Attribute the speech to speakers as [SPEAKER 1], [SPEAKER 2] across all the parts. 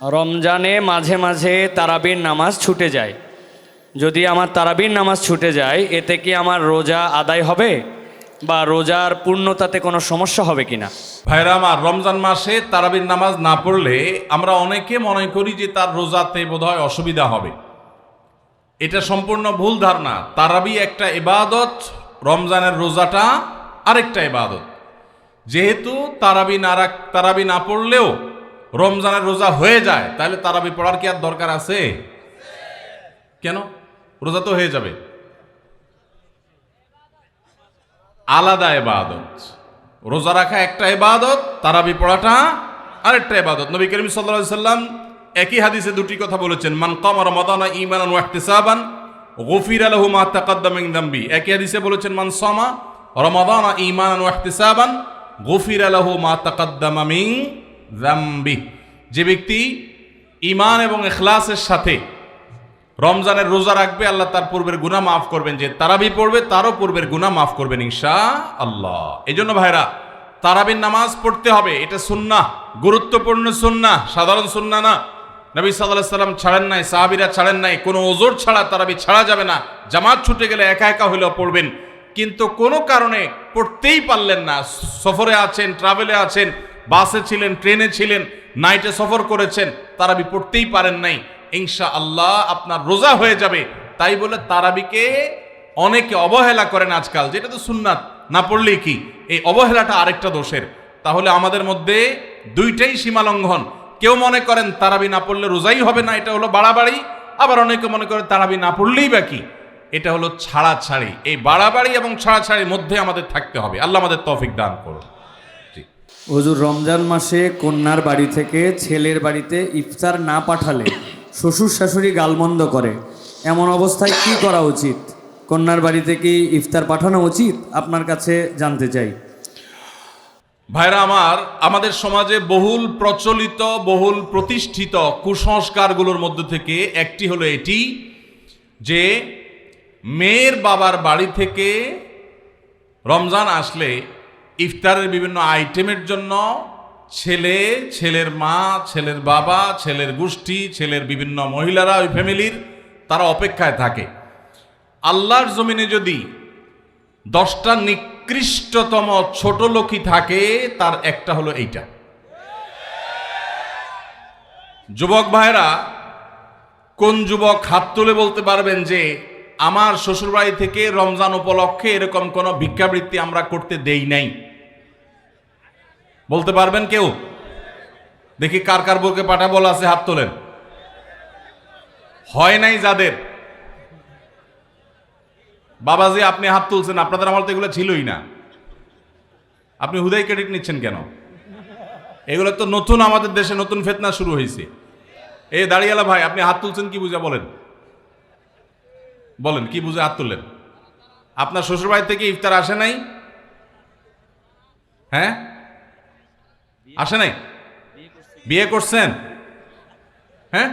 [SPEAKER 1] রমজানে মাঝে মাঝে তারাবির নামাজ ছুটে যায়। যদি আমার তারাবির নামাজ ছুটে যায়, এতে কি আমার রোজা আদায় হবে বা রোজার পূর্ণতাতে কোনো সমস্যা হবে কিনা?
[SPEAKER 2] ভাইরা আমার, রমজান মাসে তারাবির নামাজ না পড়লে আমরা অনেকে মনে করি যে তার রোজাতে বোধহয় অসুবিধা হবে। এটা সম্পূর্ণ ভুল ধারণা। তারাবি একটা ইবাদত, রমজানের রোজাটা আরেকটা ইবাদত। যেহেতু তারাবি না পড়লেও রমজানের রোজা হয়ে যায়, তাহলে তারাবি পড়ার কি আর দরকার আছে? কেন? রোজা তো হয়ে যাবে। আলাদা ইবাদত। রোজা রাখা একটা ইবাদত, তারাবি পড়াটা আরেকটা ইবাদত। নবী করিম সাল্লাল্লাহু আলাইহি সাল্লাম একই হাদিসে দুটি কথা বলেছেন, মান কামা রমাদানা ঈমানান ওয়া ইহতিসাবান গুফিরা লাহু মা তাকাদ্দামা মিন যামবি। একই হাদিসে বলেছেন, মান সামা রমাদানা ঈমানান ওয়া ইহতিসাবান গুফিরা লাহু মা তাকাদ্দামা মিন যামবি। যে ব্যক্তি ঈমান এবং ইখলাসের সাথে রমজানের রোজা রাখবে, আল্লাহ তার পূর্বের গুনাহ মাফ করবেন। যে তারাবি পড়বে তারও পূর্বের গুনাহ মাফ করবেন ইনশাআল্লাহ। এই জন্য ভাইরা, তারাবির নামাজ পড়তে হবে। এটা সুন্নাহ, গুরুত্বপূর্ণ সুন্নাহ, সাধারণ সুন্নাহ না। নবী সাল্লাল্লাহু আলাইহি সাল্লাম ছাড়েন নাই, সাহাবীরা ছাড়েন নাই। কোনো ওযর ছাড়া তারাবি ছাড়া যাবে না। জামাত ছুটে গেলে একা একা হলেও পড়বেন, কিন্তু কোনো কারণে পড়তেই পারলেন না, সফরে আছেন, ট্রাভেলে আছেন, বাসে ছিলেন, ট্রেনে ছিলেন, নাইটে সফর করেছেন, তারাবি পড়তেই পারেন নাই, ইনশাআল্লাহ আপনার রোজা হয়ে যাবে। তাই বলে তারাবিকে অনেকে অবহেলা করেন আজকাল, যেটা তো সুন্নাত, না পড়লেই কি। এই অবহেলাটা আরেকটা দোষের। তাহলে আমাদের মধ্যে দুইটাই সীমালঙ্ঘন। কেউ মনে করেন তারাবি না পড়লে রোজাই হবে না, এটা হলো বাড়াবাড়ি। আবার অনেকে মনে করে তারাবি না পড়লেই বাকি, এটা হলো ছাড়াছাড়ি। এই বাড়াবাড়ি এবং ছাড়াছাড়ির মধ্যে আমাদের থাকতে হবে। আল্লাহ আমাদের তৌফিক দান করুন।
[SPEAKER 1] হুজুর, রমজান মাসে কন্যার বাড়ি থেকে ছেলের বাড়িতে ইফতার না পাঠালে শ্বশুর শাশুড়ি গালমন্দ করে, এমন অবস্থায় কি করা উচিত? কন্যার বাড়িতে কি ইফতার পাঠানো উচিত? আপনার কাছে জানতে চাই।
[SPEAKER 2] ভাইরা আমার, আমাদের সমাজে বহুল প্রচলিত, বহুল প্রতিষ্ঠিত কুসংস্কারগুলোর মধ্যে থেকে একটি হলো এটি যে মেয়ের বাবার বাড়ি থেকে রমজান আসলে ইফতারের বিভিন্ন আইটেমের জন্য ছেলে, ছেলের মা, ছেলের বাবা, ছেলের গোষ্ঠী, ছেলের বিভিন্ন মহিলারা, ওই ফ্যামিলির তারা অপেক্ষায় থাকে। আল্লাহর জমিনে যদি 10টা নিকৃষ্টতম ছোট লোকই থাকে, তার একটা হলো এইটা। যুবক ভাইরা, কোন যুবক হাত তুলে বলতে পারবেন যে আমার শ্বশুরবাড়ি থেকে রমজান উপলক্ষে এরকম কোনো ভিক্ষাবৃত্তি আমরা করতে দেই নাই? বলতে পারবেন কেউ? দেখি কার কার বুকে পাঠা বলা আছে, হাত তোলেন। হয় নাই যাদের। বাবাজি, আপনি হাত তুলছেন, আপনাদের আমার তো এগুলো ছিলই না। আপনি হুদাই ক্রেডিট নিচ্ছেন কেন? এগুলো তো নতুন, আমাদের দেশে নতুন ফিতনা শুরু হয়েছে। এই দাঁড়িয়ালা ভাই, আপনি হাত তুলছেন কি বুঝা? বলেন বলেন, কি বুঝে হাত তুললেন? আপনার শ্বশুরবাড়ি থেকে ইফতার আসে নাই? হ্যাঁ, আসে নাই? বিয়ে করছেন? হ্যাঁ,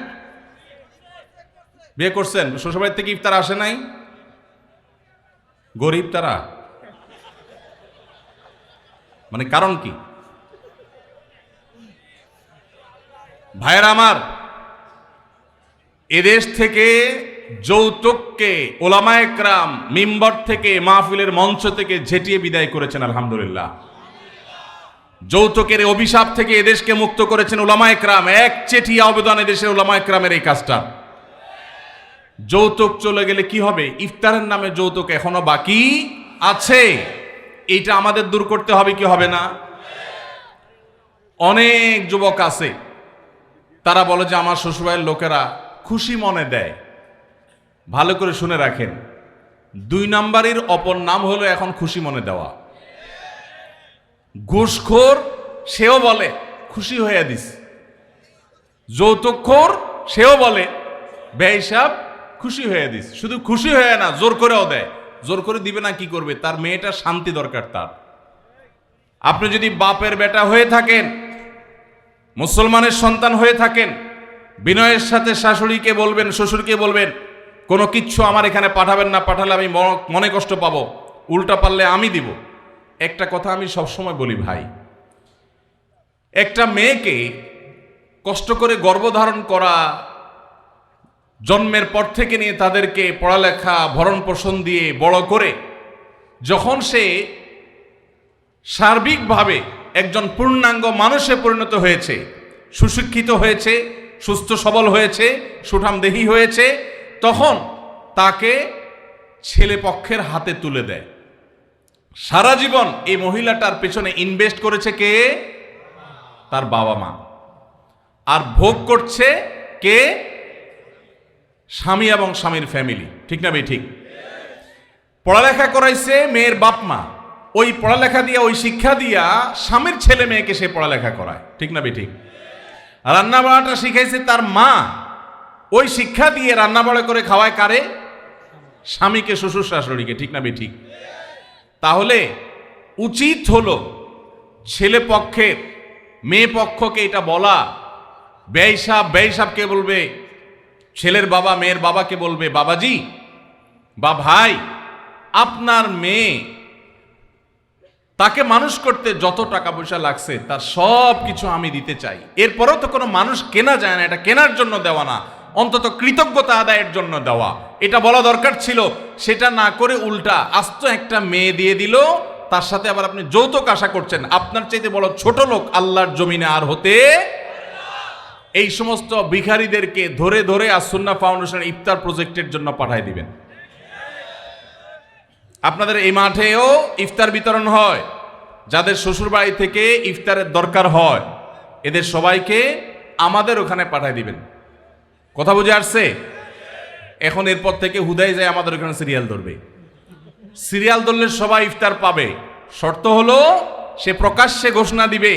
[SPEAKER 2] বিয়ে করছেন, শ্বশুরবাড়ি থেকে ইফতার আসে নাই? গরিব তারা, মানে কারণ কি? ভাইয়েরা আমার, এদেশ থেকে যৌতুককে ওলামায়ে কেরাম মিম্বর থেকে, মাহফিলের মঞ্চ থেকে ঝেঁটিয়ে বিদায় করেছেন, আলহামদুলিল্লাহ। যৌতুকের অভিশাপ থেকে এদেশকে মুক্ত করেছেন ওলামায়ে কেরাম। এক চেটিয়া অবদান এদেশের ওলামায়ে কেরামের এই কাজটা। যৌতুক চলে গেলে কি হবে? ইফতারের নামে যৌতুক এখনো বাকি আছে, এইটা আমাদের দূর করতে হবে কি হবে না? অনেক যুবক আছে, তারা বলে যে আমার শ্বশুরবাড়ির লোকেরা খুশি মনে দেয়। ভালো করে শুনে রাখেন, 2 নাম্বারের অপর নাম হলো এখন খুশি মনে দেওয়া। ঘুষখোর সেও বলে খুশি হয়ে দিস, যৌতুকখোর সেও বলে বেহিসাব খুশি হয়ে দিস। শুধু খুশি হয়ে না, জোর করেও দেয়। জোর করে দিবে না, কি করবে? তার মেয়েটার শান্তি দরকার তার। আপনি যদি বাপের বেটা হয়ে থাকেন, মুসলমানের সন্তান হয়ে থাকেন, বিনয়ের সাথে শাশুড়িকে বলবেন, শ্বশুরকে বলবেন, কোনো কিচ্ছু আমার এখানে পাঠাবেন না, পাঠালে আমি মনে কষ্ট পাবো, উল্টা পারলে আমি দিব। একটা কথা আমি সবসময় বলি ভাই, একটা মেয়েকে কষ্ট করে গর্ভধারণ করা, জন্মের পর থেকে নিয়ে তাদেরকে পড়ালেখা ভরণ পোষণ দিয়ে বড় করে যখন সে সার্বিকভাবে একজন পূর্ণাঙ্গ মানুষে পরিণত হয়েছে, সুশিক্ষিত হয়েছে, সুস্থ সবল হয়েছে, সুঠামদেহী হয়েছে, তখন তাকে ছেলে পক্ষের হাতে তুলে দেয়। সারা জীবন এই মহিলাটার পেছনে ইনভেস্ট করেছে কে? তার বাবা মা। আর ভোগ করছে কে? স্বামী এবং স্বামীর ফ্যামিলি। ঠিক না ভাই? ঠিক। পড়ালেখা করাইছে মেয়ের বাপ মা, ওই পড়ালেখা দিয়া, ওই শিক্ষা দিয়া স্বামীর ছেলে মেয়েকে সে পড়ালেখা করায়। ঠিক না ভাই? ঠিক। রান্না বাড়াটা শিখাইছে তার মা, ওই শিক্ষা দিয়ে রান্না বাড়া করে খাওয়ায় কারে? স্বামীকে, শ্বশুর শাশুড়িকে। ঠিক না ভাই? ঠিক। তাহলে উচিত হলো ছেলে পক্ষের মেয়ে পক্ষকে এটা বলা, বেঈসাবকে বলবে, ছেলের বাবা মেয়ের বাবাকে বলবে, বাবাজি বা ভাই, আপনার মেয়ে তাকে মানুষ করতে যত টাকা পয়সা লাগছে তার সব কিছু আমি দিতে চাই। এরপরেও তো কোনো মানুষ কেনা যায় না, এটা কেনার জন্য দেওয়া না, অন্তত কৃতজ্ঞতা আদায়ের জন্য দেওয়া, এটা বলা দরকার ছিল। সেটা না করে উল্টা আস্ত একটা মেয়ে দিয়ে দিল, তার সাথে আবার আপনি যৌতুক আশা করছেন। আপনার চাইতে বড় ছোট লোক আল্লাহর জমিনে আর হতে। এই সমস্ত ভিখারিদেরকে ধরে ধরে আস-সুন্নাহ ফাউন্ডেশনের ইফতার প্রজেক্টের জন্য পাঠায় দিবেন। আপনাদের এই মাঠেও ইফতার বিতরণ হয়, যাদের শ্বশুর বাড়ি থেকে ইফতারের দরকার হয় এদের সবাইকে আমাদের ওখানে পাঠায় দিবেন। কথা বুঝে আসছে? এখন এরপর থেকে হুদাই যায় আমাদের ওখানে সিরিয়াল ধরবে। সিরিয়াল ধরলে সবাই ইফতার পাবে। শর্ত হলো সে প্রকাশ্যে ঘোষণা দিবে,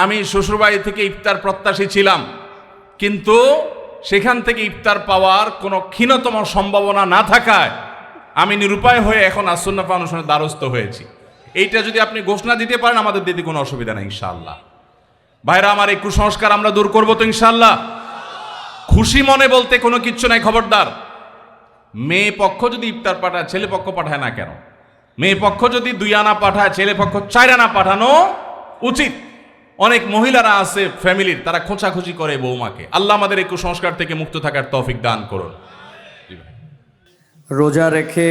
[SPEAKER 2] আমি শ্বশুরবাড়ি থেকে ইফতার প্রত্যাশী ছিলাম, কিন্তু সেখান থেকে ইফতার পাওয়ার কোনো ক্ষীণতম সম্ভাবনা না থাকায় আমি নিরুপায় হয়ে এখন আস-সুন্নাহ ফাউন্ডেশনের দ্বারস্থ হয়েছি। এইটা যদি আপনি ঘোষণা দিতে পারেন আমাদের দিতে কোনো অসুবিধা নেই ইনশাআল্লাহ। ভাইরা আমার, এই কুসংস্কার আমরা দূর করবো তো ইনশাআল্লাহ। খুশি মনে বলতে কোনো কিচ্ছু নাই। খবরদার, মেয়ে পক্ষ যদি ইফতার পাঠায় ছেলে পক্ষ পাঠায় না কেন? মেয়ে পক্ষ যদি 2 আনা পাঠায় ছেলে পক্ষ 4 আনা পাঠানো উচিত। অনেক মহিলারা আছে ফ্যামিলির, তারা খোঁচাখুচি করে বৌমাকে। আল্লাহ আমাদের এই কুসংস্কার থেকে মুক্ত থাকার তৌফিক দান করুন।
[SPEAKER 1] রোজা রেখে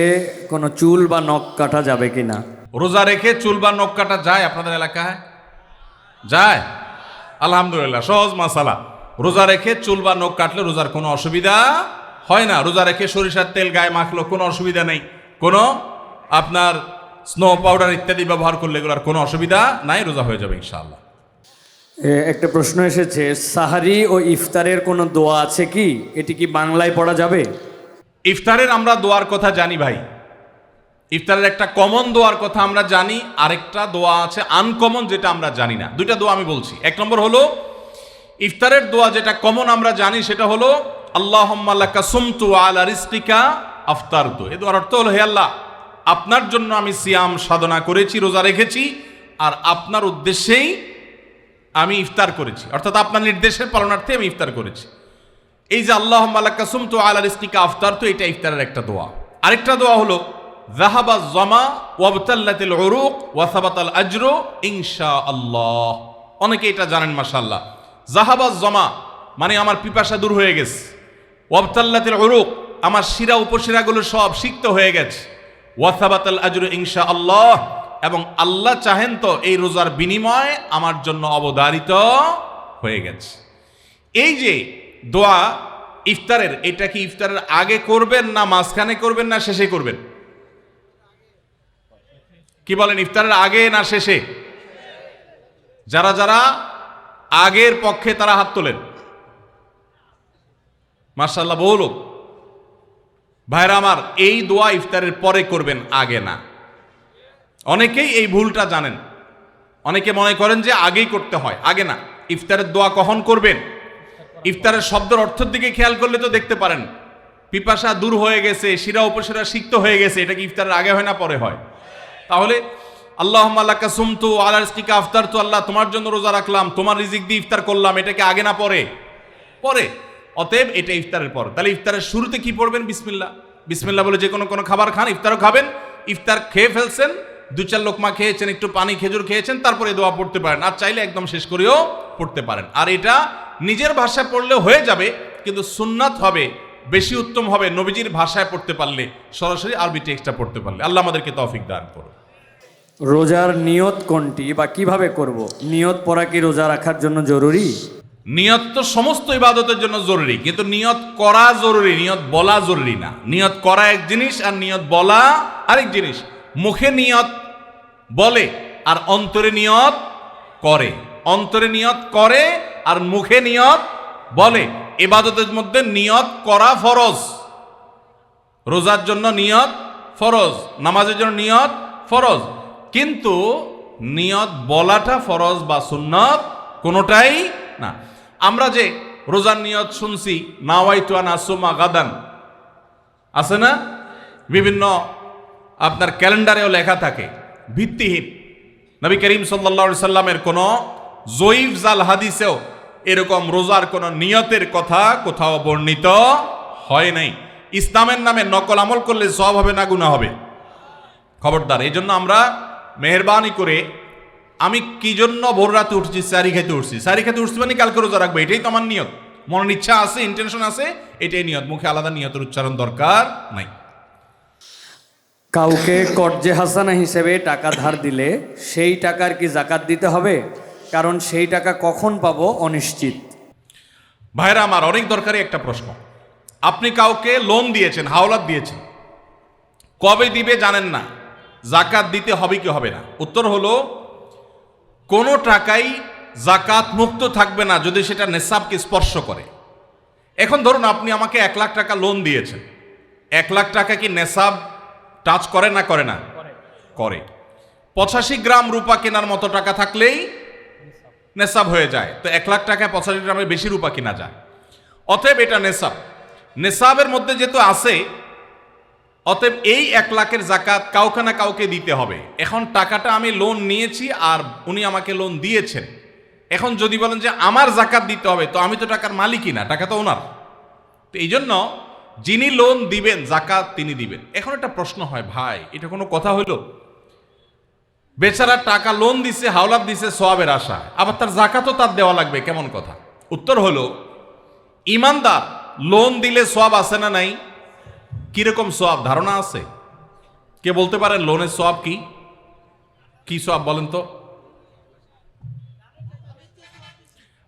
[SPEAKER 1] কোনো চুল বা নখ কাটা যাবে কিনা?
[SPEAKER 2] রোজা রেখে চুল বা নখ কাটা যায় আপনাদের এলাকায়? যায়? আলহামদুলিল্লাহ, সহজ মাসালা। রোজা রেখে চুল বা নখ কাটলে রোজার কোনো অসুবিধা হয় না। রোজা রেখে সরিষার তেল গায়ে মাখলো কোনো অসুবিধা নেই, কোনো আপনার স্নো পাউডার ইত্যাদি ব্যবহার করলে এগুলোর কোনো অসুবিধা নাই, রোজা হয়ে যাবে ইনশাআল্লাহ।
[SPEAKER 1] একটা প্রশ্ন এসেছে, সাহারি ও ইফতারের কোনো দোয়া আছে কি? এটি কি বাংলায় পড়া যাবে?
[SPEAKER 2] ইফতারের আমরা দোয়ার কথা জানি ভাই। ইফতারের একটা কমন দোয়ার কথা আমরা জানি, আরেকটা দোয়া আছে আনকমন যেটা আমরা জানি না। 2টা দোয়া আমি বলছি। 1 নম্বর হলো ইফতারের দোয়া যেটা কমন আমরা জানি, সেটা হলো আল্লাহুম্মা লাকা সুমতু আলা রিজকিকা আফতারতু। এই দোয়ার অর্থ হলো, হে আল্লাহ, আপনার জন্য আমি সিয়াম সাধনা করেছি, রোজা রেখেছি, আর আপনার উদ্দেশ্যেই আমি ইফতার করেছি, অর্থাৎ আপনার নির্দেশের পালনার্থে আমি ইফতার করেছি। এই যে আল্লাহুম্মা লাকা সুমতু আলা রিজকিকা আফতারতু, এটা ইফতারের একটা দোয়া। আরেকটা দোয়া হলো যাহাবা যামা ওয়াবতাল্লাতিল উরুক ওয়া সাবাতাল আজরু ইনশাআল্লাহ। অনেকে এটা জানেন মাশাআল্লাহ। যাহাবা যামা মানে আমার পিপাসা দূর হয়ে গেছে, ওয়াবতাল্লাতিল উরুক আমার শিরা উপশিরাগুলো সব সিক্ত হয়ে গেছে, ওয়া সাবাতাল আজরু ইনশাআল্লাহ এবং আল্লাহ চাহেন তো এই রোজার বিনিময় আমার জন্য অবধারিত হয়ে গেছে। এই যে দোয়া ইফতারের, এটা কি ইফতারের আগে করবেন না মাঝখানে করবেন না শেষে করবেন? কি বলেন, ইফতারের আগে না শেষে? যারা যারা আগের পক্ষে তারা হাত তোলেন। মাশাআল্লাহ, বহু লোক। ভাইরা আমার, এই দোয়া ইফতারের পরে করবেন, আগে না। অনেকেই এই ভুলটা জানেন, অনেকে মনে করেন যে আগেই করতে হয়, আগে না। ইফতারের দোয়া কখন করবেন? ইফতারের শব্দের অর্থের দিকে খেয়াল করলে তো দেখতে পারেন পিপাসা দূর হয়ে গেছে, শিরা উপশিরা সিক্ত হয়ে গেছে, এটা কি ইফতারের আগে হয় না পরে হয়? তাহলে আল্লাহুম্মা লাকা সুমতু আলা রিজকিকা আফতারতু, আল্লাহ তোমার জন্য রোজা রাখলাম, তোমার রিজিক দিয়ে ইফতার করলাম, এটা কি আগে না পরে? পরে। অতএব এটা ইফতারের পর। তাহলে ইফতারের শুরুতে কি পড়বেন? বিসমিল্লাহ। বিসমিল্লাহ বলে যে কোনো খাবার খান, ইফতারও খাবেন। ইফতার খেয়ে ফেলছেন, 2-4 লোকমা খেয়েছেন, একটু পানি খেজুর খেয়েছেন, তারপরে দোয়া পড়তে পারেন। আর চাইলে একদম শেষ করেও পড়তে পারেন। আর এটা নিজের ভাষায় পড়লে হয়ে যাবে, কিন্তু সুন্নাত হবে, বেশি উত্তম হবে নবীজির ভাষায় পড়তে পারলে, সরাসরি আরবি টেক্সটটা পড়তে পারলে। আল্লাহ আমাদেরকে তৌফিক দান করুন।
[SPEAKER 1] রোজার নিয়ত কোনটি বা কিভাবে করব? নিয়ত পড়া কি রোজা রাখার জন্য জরুরি?
[SPEAKER 2] নিয়ত তো সমস্ত ইবাদতের জন্য জরুরি, কিন্তু নিয়ত করা জরুরি, নিয়ত বলা জরুরি না। নিয়ত করা এক জিনিস আর নিয়ত বলা আরেক জিনিস। মুখে নিয়ত বলে আর অন্তরে নিয়ত করে, অন্তরে নিয়ত করে আর মুখে নিয়ত বলে। ইবাদতের মধ্যে নিয়ত করা ফরজ, রোজার জন্য নিয়ত ফরজ, নামাজের জন্য নিয়ত ফরজ, কিন্তু নিয়ত বলাটা ফরজ বা সুন্নত কোনোটাই না। আমরা যে রোজার নিয়ত শুনছি, নাওয়াইতু আন আসুমা গাদান, আছে না? বিভিন্ন আপনার ক্যালেন্ডারেও লেখা থাকে, ভিত্তিহীন। নবী করিম সাল্লাল্লাহু আলাইহি সাল্লামের কোনো জয়ীফ জাল হাদিসেও এরকম রোজার কোনো নিয়তের কথা কোথাও বর্ণিত হয় নাই। ইসলামের নামে নকল আমল করলে সওয়াব হবে না গুনাহ হবে? খবরদার। এই জন্য আমরা মেহরবানি করে, আমি কি জন্য ভোর রাতে উঠছি? সারি খেতে উঠছি। সারি খেতে উঠছি মানে কালকে রোজা রাখবো, এটাই তো আমার নিয়ত। মনের ইচ্ছা আছে, ইন্টেনশন আছে, এটাই নিয়ত। মুখে আলাদা নিয়তের উচ্চারণ দরকার নাই।
[SPEAKER 1] কাউকে কর্জে হাসানা হিসেবে টাকা ধার দিলে সেই টাকার কি জাকাত দিতে হবে? কারণ সেই টাকা কখন পাবো অনিশ্চিত।
[SPEAKER 2] ভাইরা আমার, অনেক দরকারি একটা প্রশ্ন। আপনি কাউকে লোন দিয়েছেন, হাওলাত দিয়েছেন, কবে দিবে জানেন না, জাকাত দিতে হবে কি হবে না? উত্তর হলো, কোনো টাকাই জাকাত মুক্ত থাকবে না যদি সেটা নেসাবকে স্পর্শ করে। এখন ধরুন আপনি আমাকে 1 লাখ টাকা লোন দিয়েছেন, 1 লাখ টাকা কি নেসাব টাচ করে না করে না? করে। 85 গ্রাম রূপা কেনার মতো টাকা থাকলেই নেসাব হয়ে যায়। তো 1 লাখ টাকায় 85 গ্রামের বেশি রূপা কিনা যায়, অতএব এটা নেসাব। নেসাবের মধ্যে যেহেতু আছে, অতএব এই 1 লাখের জাকাত কাউকে না কাউকে দিতে হবে। এখন টাকাটা আমি লোন নিয়েছি আর উনি আমাকে লোন দিয়েছেন, এখন যদি বলেন যে আমার জাকাত দিতে হবে, তো আমি তো টাকার মালিকই না, টাকা তো ওনার। তো এই জন্য যিনি লোন দিবেন জাকাত তিনি দিবেন। এখন একটা প্রশ্ন হয়, ভাই এটা কোনো কথা হইল? বেচারা টাকা লোন দিছে, হাওলাত দিছে সওয়াবের আশা, আবার তার জাকাতও তার দেওয়া লাগবে, কেমন কথা? উত্তর হলো, ইমানদার লোন দিলে সওয়াব আছে না নাই? কিরকম সওয়াব ধারণা আছে? কে বলতে পারেন লোনের সওয়াব কি? কি সওয়াব বলেন তো?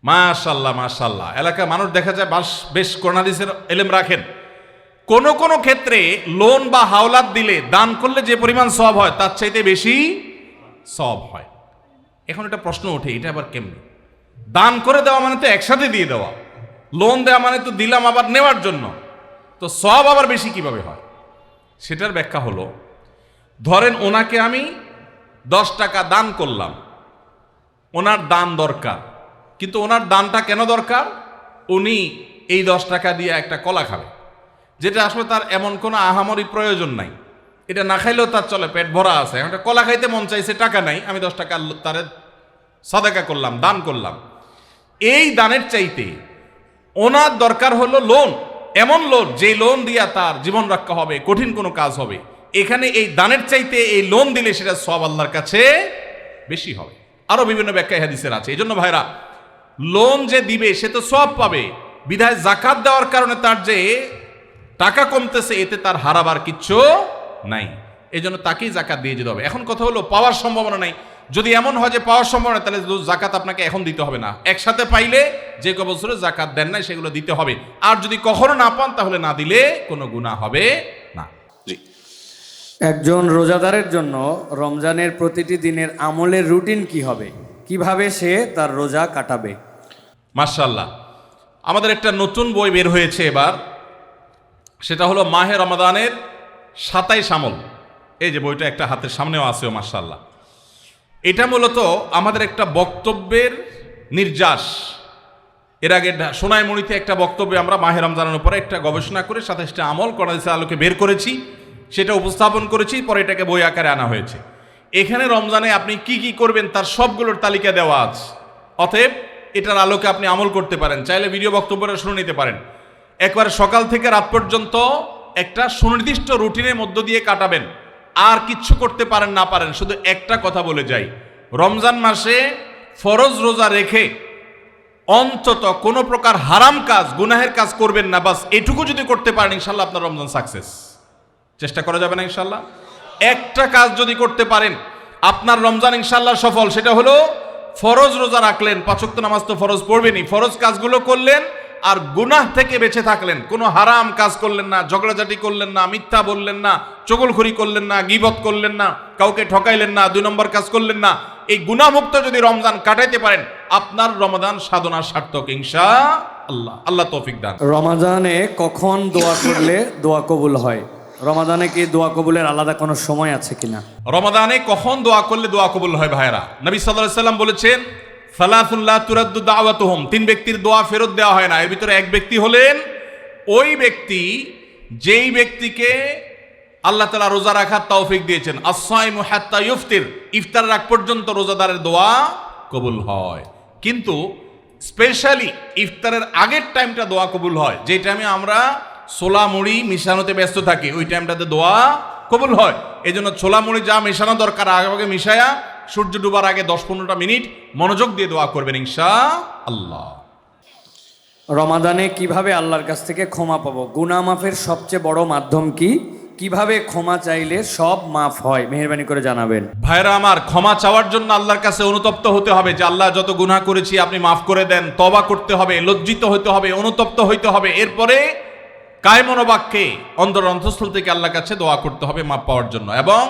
[SPEAKER 2] মাশাআল্লাহ মাশাআল্লাহ। এলাকায় মানুষ দেখা যায় বেশ কোরআন হাদিসের ইলম রাখেন। কোন কোন ক্ষেত্রে লোন বা হাওলাত দিলে দান করলে যে পরিমাণ সওয়াব হয় তার চাইতে বেশি সওয়াব হয়। এখন একটা প্রশ্ন ওঠে, এটা আবার কেমনে? দান করে দেওয়া মানে তো একসাথে দিয়ে দেওয়া, লোন দেওয়া মানে তো দিলাম আবার নেওয়ার জন্য, তো সওয়াব আবার বেশি কিভাবে হয়? সেটার ব্যাখ্যা হলো, ধরেন ওনাকে আমি 10 টাকা দান করলাম, ওনার দান দরকার, কিন্তু ওনার দানটা কেন দরকার? উনি এই 10 টাকা দিয়ে একটা কলা খাবে, যেটা আসলে তার এমন কোনো আহামরি প্রয়োজন নাই, এটা না খাইলেও তার চলে, পেট ভরা আছে। এখন একটা কলা খাইতে মন চাইছে, টাকা নাই, আমি 10 টাকা তারে সাদাকা করলাম, দান করলাম। এই দানের চাইতে ওনার দরকার হলো লোন, এমন লোন যে লোন দিয়া তার জীবন রক্ষা হবে, কঠিন কোনো কাজ হবে। এখানে এই দানের চাইতে এই লোন দিলে সেটা সওয়াব আল্লাহর কাছে বেশি হবে। আরো বিভিন্ন ব্যাখ্যা হাদিসের আছে। এই জন্য ভাইরা, লোন যে দিবে সে তো সওয়াব পাবে, বিধায় জাকাত দেওয়ার কারণে তার যে টাকা কমতেছে এতে তার হারাবার কিচ্ছু নাই, এই জন্য তাকেই জাকাত দিয়ে যেতে হবে। এখন কথা হলো, পাওয়ার সম্ভাবনা নাই। যদি এমন হয় যে পাওয়ার সম্ভাবনা, তাহলে জাকাত আপনাকে এখন দিতে হবে না, একসাথে পাইলে যে ক বছরে জাকাত দেন নাই সেগুলো দিতে হবে। আর যদি কখনো না পান তাহলে না দিলে কোনো গুনাহ হবে না। জি।
[SPEAKER 1] একজন রোজাদারের জন্য রমজানের প্রতিটি দিনের আমলের রুটিন কি হবে? কিভাবে সে তার রোজা কাটাবে?
[SPEAKER 2] মাশাআল্লাহ, আমাদের একটা নতুন বই বের হয়েছে এবার, সেটা হলো মাহে রমাদানের 27 আমল। এই যে বইটা একটা হাতের সামনেও আছে, মাশাআল্লাহ। এটা মূলত আমাদের একটা বক্তব্যের নির্যাস। এর আগে সোনাইমুড়িতে একটা বক্তব্যে আমরা মাহে রমজানের উপরে একটা গবেষণা করে 27টা আমল কোরআনের আলোকে বের করেছি, সেটা উপস্থাপন করেছি, পরে এটাকে বই আকারে আনা হয়েছে। এখানে রমজানে আপনি কি কি করবেন তার সবগুলোর তালিকা দেওয়া আছে। অতএব এটার আলোকে আপনি আমল করতে পারেন, চাইলে ভিডিও বক্তব্যটা শুনে নিতে পারেন। একবারে সকাল থেকে রাত পর্যন্ত একটা সুনির্দিষ্ট রুটিনের মধ্য দিয়ে কাটাবেন, আর কিচ্ছু করতে পারেন না পারেন। শুধু একটা কথা বলে যাই, রমজান মাসে ফরজ রোজা রেখে অন্তত কোনো প্রকার হারাম কাজ, গুনাহের কাজ করবেন না, বাস এটুকু যদি করতে পারেন ইনশাল্লাহ আপনার রমজান সাকসেস। চেষ্টা করা যাবে না ইনশাল্লাহ? একটা কাজ যদি করতে পারেন আপনার রমজান ইনশাল্লাহ সফল, সেটা হলো ফরজ রোজা রাখলেন, 5 ওয়াক্ত নামাজ তো ফরজ পড়বেনই, ফরজ কাজগুলো করলেন আর গুনাহ থেকে বেঁচে থাকলেন, কোনো হারাম কাজ করলেন না, ঝগড়াঝাটি করলেন না, মিথ্যা বললেন না, চগলখড়ি করলেন না, গীবত করলেন না, কাউকে ঠকাইলেন না, 2 নম্বর কাজ করলেন না। এই গুনাহমুক্ত যদি রমজান কাটাইতে পারেন আপনার রমজান সাধনা সার্থক ইনশাআল্লাহ। আল্লাহ তৌফিক দান।
[SPEAKER 1] রমাদানে কখন দোয়া করলে দোয়া কবুল হয়? রমাদানে কি দোয়া কবুলের আলাদা কোনো সময় আছে কিনা?
[SPEAKER 2] রমাদানে কখন দোয়া করলে দোয়া কবুল হয় ভাইরা? নবী সাল্লাল্লাহু আলাইহি সাল্লাম বলেছেন সালাতুন লা তুরাদ্দু দাওয়াতুহুম, 3 ব্যক্তির দোয়া ফেরত দেওয়া হয় না। এর ভিতরে এক ব্যক্তি হলেন ওই ব্যক্তি যেই ব্যক্তিকে আল্লাহ তাআলা রোজা রাখার তৌফিক দিয়েছেন। as-সাইমু হাত্তা ইফতির, ইফতার রাখ পর্যন্ত রোজাদারের দোয়া কবুল হয়। কিন্তু স্পেশালি ইফতারের আগের টাইমটা দোয়া কবুল হয়, যে টাইমে আমরা ছোলা মুড়ি মিশানোতে ব্যস্ত থাকি, ওই টাইমটাতে দোয়া কবুল হয়। এই জন্য ছোলা মুড়ি যা মেশানো দরকার আগে মিশায়া সূর্য ডুবার আগে 10-15টা মিনিট মনোযোগ দিয়ে দোয়া করবেন ইনশাআল্লাহ।
[SPEAKER 1] রমাদানে কিভাবে আল্লাহর কাছ থেকে ক্ষমা পাবো? গুনাহ মাফের সবচেয়ে বড় মাধ্যম কি? কিভাবে ক্ষমা চাইলে সব মাফ হয়? মেহেরবানি করে জানাবেন।
[SPEAKER 2] ভাইরা আমার, ক্ষমা চাওয়ার জন্য আল্লাহর কাছে অনুতপ্ত হতে হবে যে আল্লাহ যত গুনাহ করেছি আপনি মাফ করে দেন। তওবা করতে হবে, লজ্জিত হতে হবে, অনুতপ্ত হইতে হবে। এরপরে কায়মনোবাক্যে অন্তঃস্থল থেকে আল্লাহর কাছে দোয়া করতে হবে মাফ পাওয়ার জন্য। এবং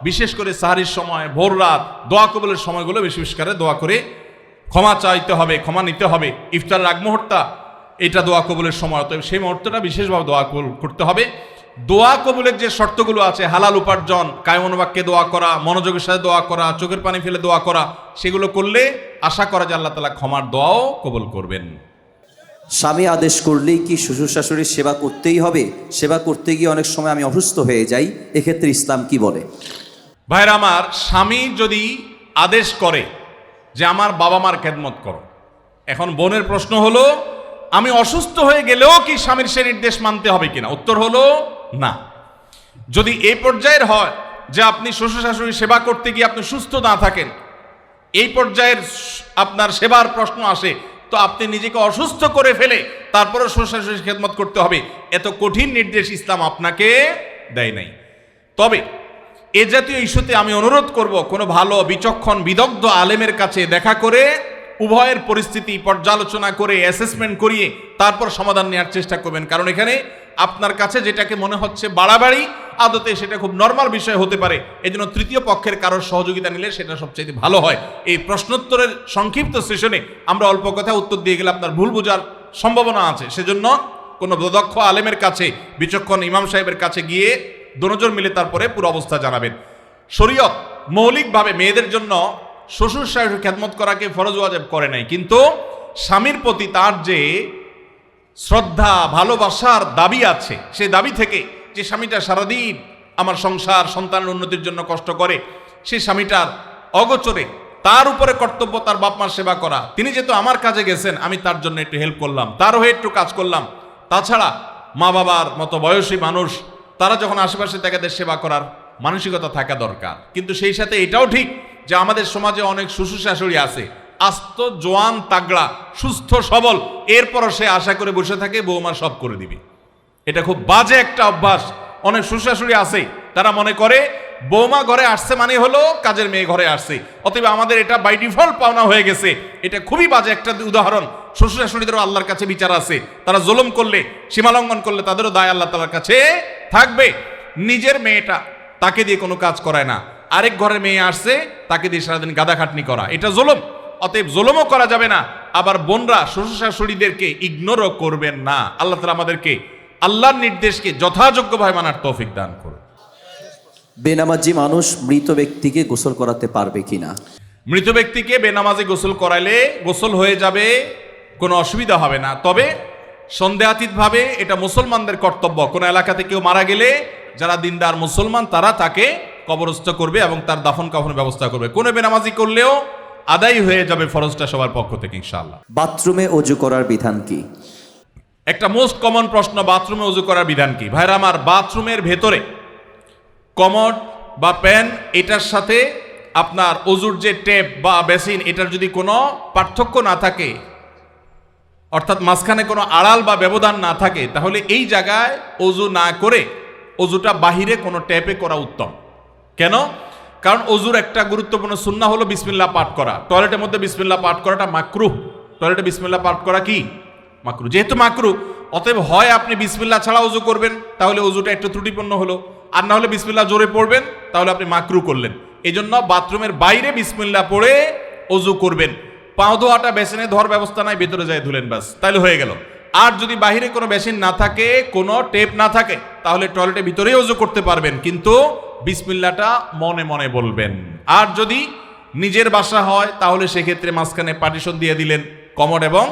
[SPEAKER 2] বিশেষ করে সাহারির সময়, ভোর রাত, দোয়া কবুলের সময়গুলো বেশি বেশি করে দোয়া করে ক্ষমা চাইতে হবে, ক্ষমা নিতে হবে। ইফতারের আগ মুহূর্তটা এটা দোয়া কবুলের সময়, অতএব সেই মুহূর্তটা বিশেষভাবে দোয়া কবুল করতে হবে। দোয়া কবুলের যে শর্তগুলো আছে, হালাল উপার্জন, কায়মনোবাক্যে দোয়া করা, মনোযোগের সাথে দোয়া করা, চোখের পানি ফেলে দোয়া করা, সেগুলো করলে আশা করা যায় আল্লাহ তাআলা ক্ষমার দোয়াও কবুল করবেন।
[SPEAKER 3] স্বামী আদেশ করলেই কি শ্বশুর শাশুড়ির সেবা করতেই হবে? সেবা করতে গিয়ে অনেক সময় আমি অসুস্থ হয়ে যাই, এক্ষেত্রে ইসলাম কি বলে?
[SPEAKER 2] ভাইরা আমার, স্বামী যদি আদেশ করে যে আমার বাবা মার খেদমত করো, এখন বোনের প্রশ্ন হলো আমি অসুস্থ হয়ে গেলেও কি স্বামীর সে নির্দেশ মানতে হবে কিনা? উত্তর হলো না। যদি এই পর্যায়ের হয় যে আপনি শ্বশুর শাশুড়ির সেবা করতে গিয়ে আপনি সুস্থ না থাকেন, এই পর্যায়ের আপনার সেবার প্রশ্ন আসে, তো আপনি নিজেকে অসুস্থ করে ফেলে তারপরে শ্বশুর শাশুড়ির খেদমত করতে হবে, এত কঠিন নির্দেশ ইসলাম আপনাকে দেয় নাই। তবে এ জাতীয় ইস্যুতে আমি অনুরোধ করব, কোনো ভালো বিচক্ষণ বিদগ্ধ আলেমের কাছে দেখা করে উভয়ের পরিস্থিতি পর্যালোচনা করে অ্যাসেসমেন্ট করিয়ে তারপর সমাধান নেওয়ার চেষ্টা করবেন। কারণ এখানে আপনার কাছে যেটাকে মনে হচ্ছে বাড়াবাড়ি, আদতে সেটা খুব নর্মাল বিষয় হতে পারে। এজন্য তৃতীয় পক্ষের কারোর সহযোগিতা নিলে সেটা সবচেয়ে ভালো হয়। এই প্রশ্নোত্তরের সংক্ষিপ্ত সেশনে আমরা অল্প কথা উত্তর দিয়ে গেলে আপনার ভুল বোঝার সম্ভাবনা আছে। সেজন্য কোনো দক্ষ আলেমের কাছে, বিচক্ষণ ইমাম সাহেবের কাছে গিয়ে দুজন মিলে তারপরে পুরো অবস্থা জানাবেন। শরীয়ত মৌলিকভাবে মেয়েদের জন্য শ্বশুর শাশুড়ির খেদমত করাকে ফরজ ওয়াজিব করে নাই, কিন্তু স্বামীর প্রতি তার যে শ্রদ্ধা ভালোবাসার দাবি আছে, সেই দাবি থেকে যে স্বামীটা সারাদিন আমার সংসার সন্তানের উন্নতির জন্য কষ্ট করে, সেই স্বামীটার অগোচরে তার উপরে কর্তব্য তার বাপ মার সেবা করা। তিনি যেহেতু আমার কাজে গেছেন, আমি তার জন্য একটু হেল্প করলাম, তার হয়ে একটু কাজ করলাম। তাছাড়া মা বাবার মতো বয়সী মানুষ, তারা যখন আশেপাশে তাদের সেবা করার মানসিকতা থাকা দরকার। কিন্তু সেই সাথে এটাও ঠিক যে আমাদের সমাজে অনেক শ্বশুর শাশুড়ি আছে আস্ত জোয়ান তাগড়া সুস্থ সবল, এরপরও সে আশা করে বসে থাকে বৌমা সব করে দিবে। এটা খুব বাজে একটা অভ্যাস। অনেক শ্বশুর শাশুড়ি আছে তারা মনে করে বৌমা ঘরে আসছে মানে হলো কাজের মেয়ে ঘরে আসছে, অতএব আমাদের এটা বাই ডিফল্ট পাওনা হয়ে গেছে। এটা খুবই বাজে একটা উদাহরণ। শ্বশুর শাশুড়িদেরও আল্লাহর কাছে বিচার আছে, তারা জুলুম করলে, সীমালঙ্ঘন করলে তাদেরও দায় আল্লাহ তাআলার কাছে থাকবে। নিজের মেয়েটা তাকে দিয়ে কোনো কাজ করায় না, আরেক ঘরের মেয়ে আসছে তাকে দিয়ে সারাদিন গাদা খাটনি করা, এটা জুলুম। অতএব জুলুমও করা যাবে না, আবার বোনরা শ্বশুর শাশুড়িদেরকে ইগনোরও করবেন না। আল্লাহ তাআলা আমাদেরকে আল্লাহর নির্দেশকে যথাযোগ্যভাবে মানার তৌফিক দান করুন।
[SPEAKER 3] বেনামাজি মানুষ মৃত ব্যক্তিকে গোসল করাতে পারবে কিনা?
[SPEAKER 2] মৃত ব্যক্তিকে বেনামাজি গোসল করাইলে গোসল হয়ে যাবে, কোনো অসুবিধা হবে না। তবে সন্দেহাতীতভাবে এটা মুসলমানদের কর্তব্য। কোনো এলাকাতে কেউ মারা গেলে যারা দিনদার মুসলমান তারা তাকে কবরস্থ করবে এবং তার দাফন কাফনের ব্যবস্থা করবে। কোনো বেনামাজি করলেও আদায় হয়ে যাবে ফরজটা সবার পক্ষ থেকে ইনশাআল্লাহ।
[SPEAKER 3] বাথরুমে অজু করার বিধান কি?
[SPEAKER 2] একটা মোস্ট কমন প্রশ্ন, বাথরুমে ওযু করার বিধান কি? ভাইরা আমার, বাথরুমের ভেতরে কমোড বা প্যান, এটার সাথে আপনার ওযুর যে টেপ বা বেসিন, এটার যদি কোনো পার্থক্য না থাকে, অর্থাৎ মাঝখানে কোনো আড়াল বা ব্যবধান না থাকে, তাহলে এই জায়গায় অজু না করে অজুটা বাহিরে কোনো ট্যাপে করা উত্তম। কেন? কারণ অজুর একটা গুরুত্বপূর্ণ সুন্নাহ হলো বিসমিল্লাহ পাঠ করা। টয়লেটের মধ্যে বিসমিল্লাহ পাঠ করাটা মাকরুহ। টয়লেটে বিসমিল্লাহ পাঠ করা কি মাকরুহ? যেহেতু মাকরুহ, অতএব হয় আপনি বিসমিল্লাহ ছাড়া অজু করবেন, তাহলে অজুটা একটু ত্রুটিপূর্ণ হলো, আর না হলে বিসমিল্লাহ জোরে পড়বেন, তাহলে আপনি মাকরুহ করলেন। এই জন্য বাথরুমের বাইরে বিসমিল্লাহ পড়ে অজু করবেন। পাও ধোয়াটা বেসিনে ধোয়ার ব্যবস্থা নাই, ভেতরে যায় ধুলেন, ব্যাস, তাহলে হয়ে গেল। আর যদি বাহিরে কোনো বেসিন না থাকে, কোনো টেপ না থাকে, তাহলে টয়লেটের ভিতরেই অজু করতে পারবেন, কিন্তু বিসমিল্লাহটা মনে মনে বলবেন। আর যদি নিজের বাসা হয়, তাহলে সেক্ষেত্রে মাঝখানে পার্টিশন দিয়ে দিলেন কমোড এবং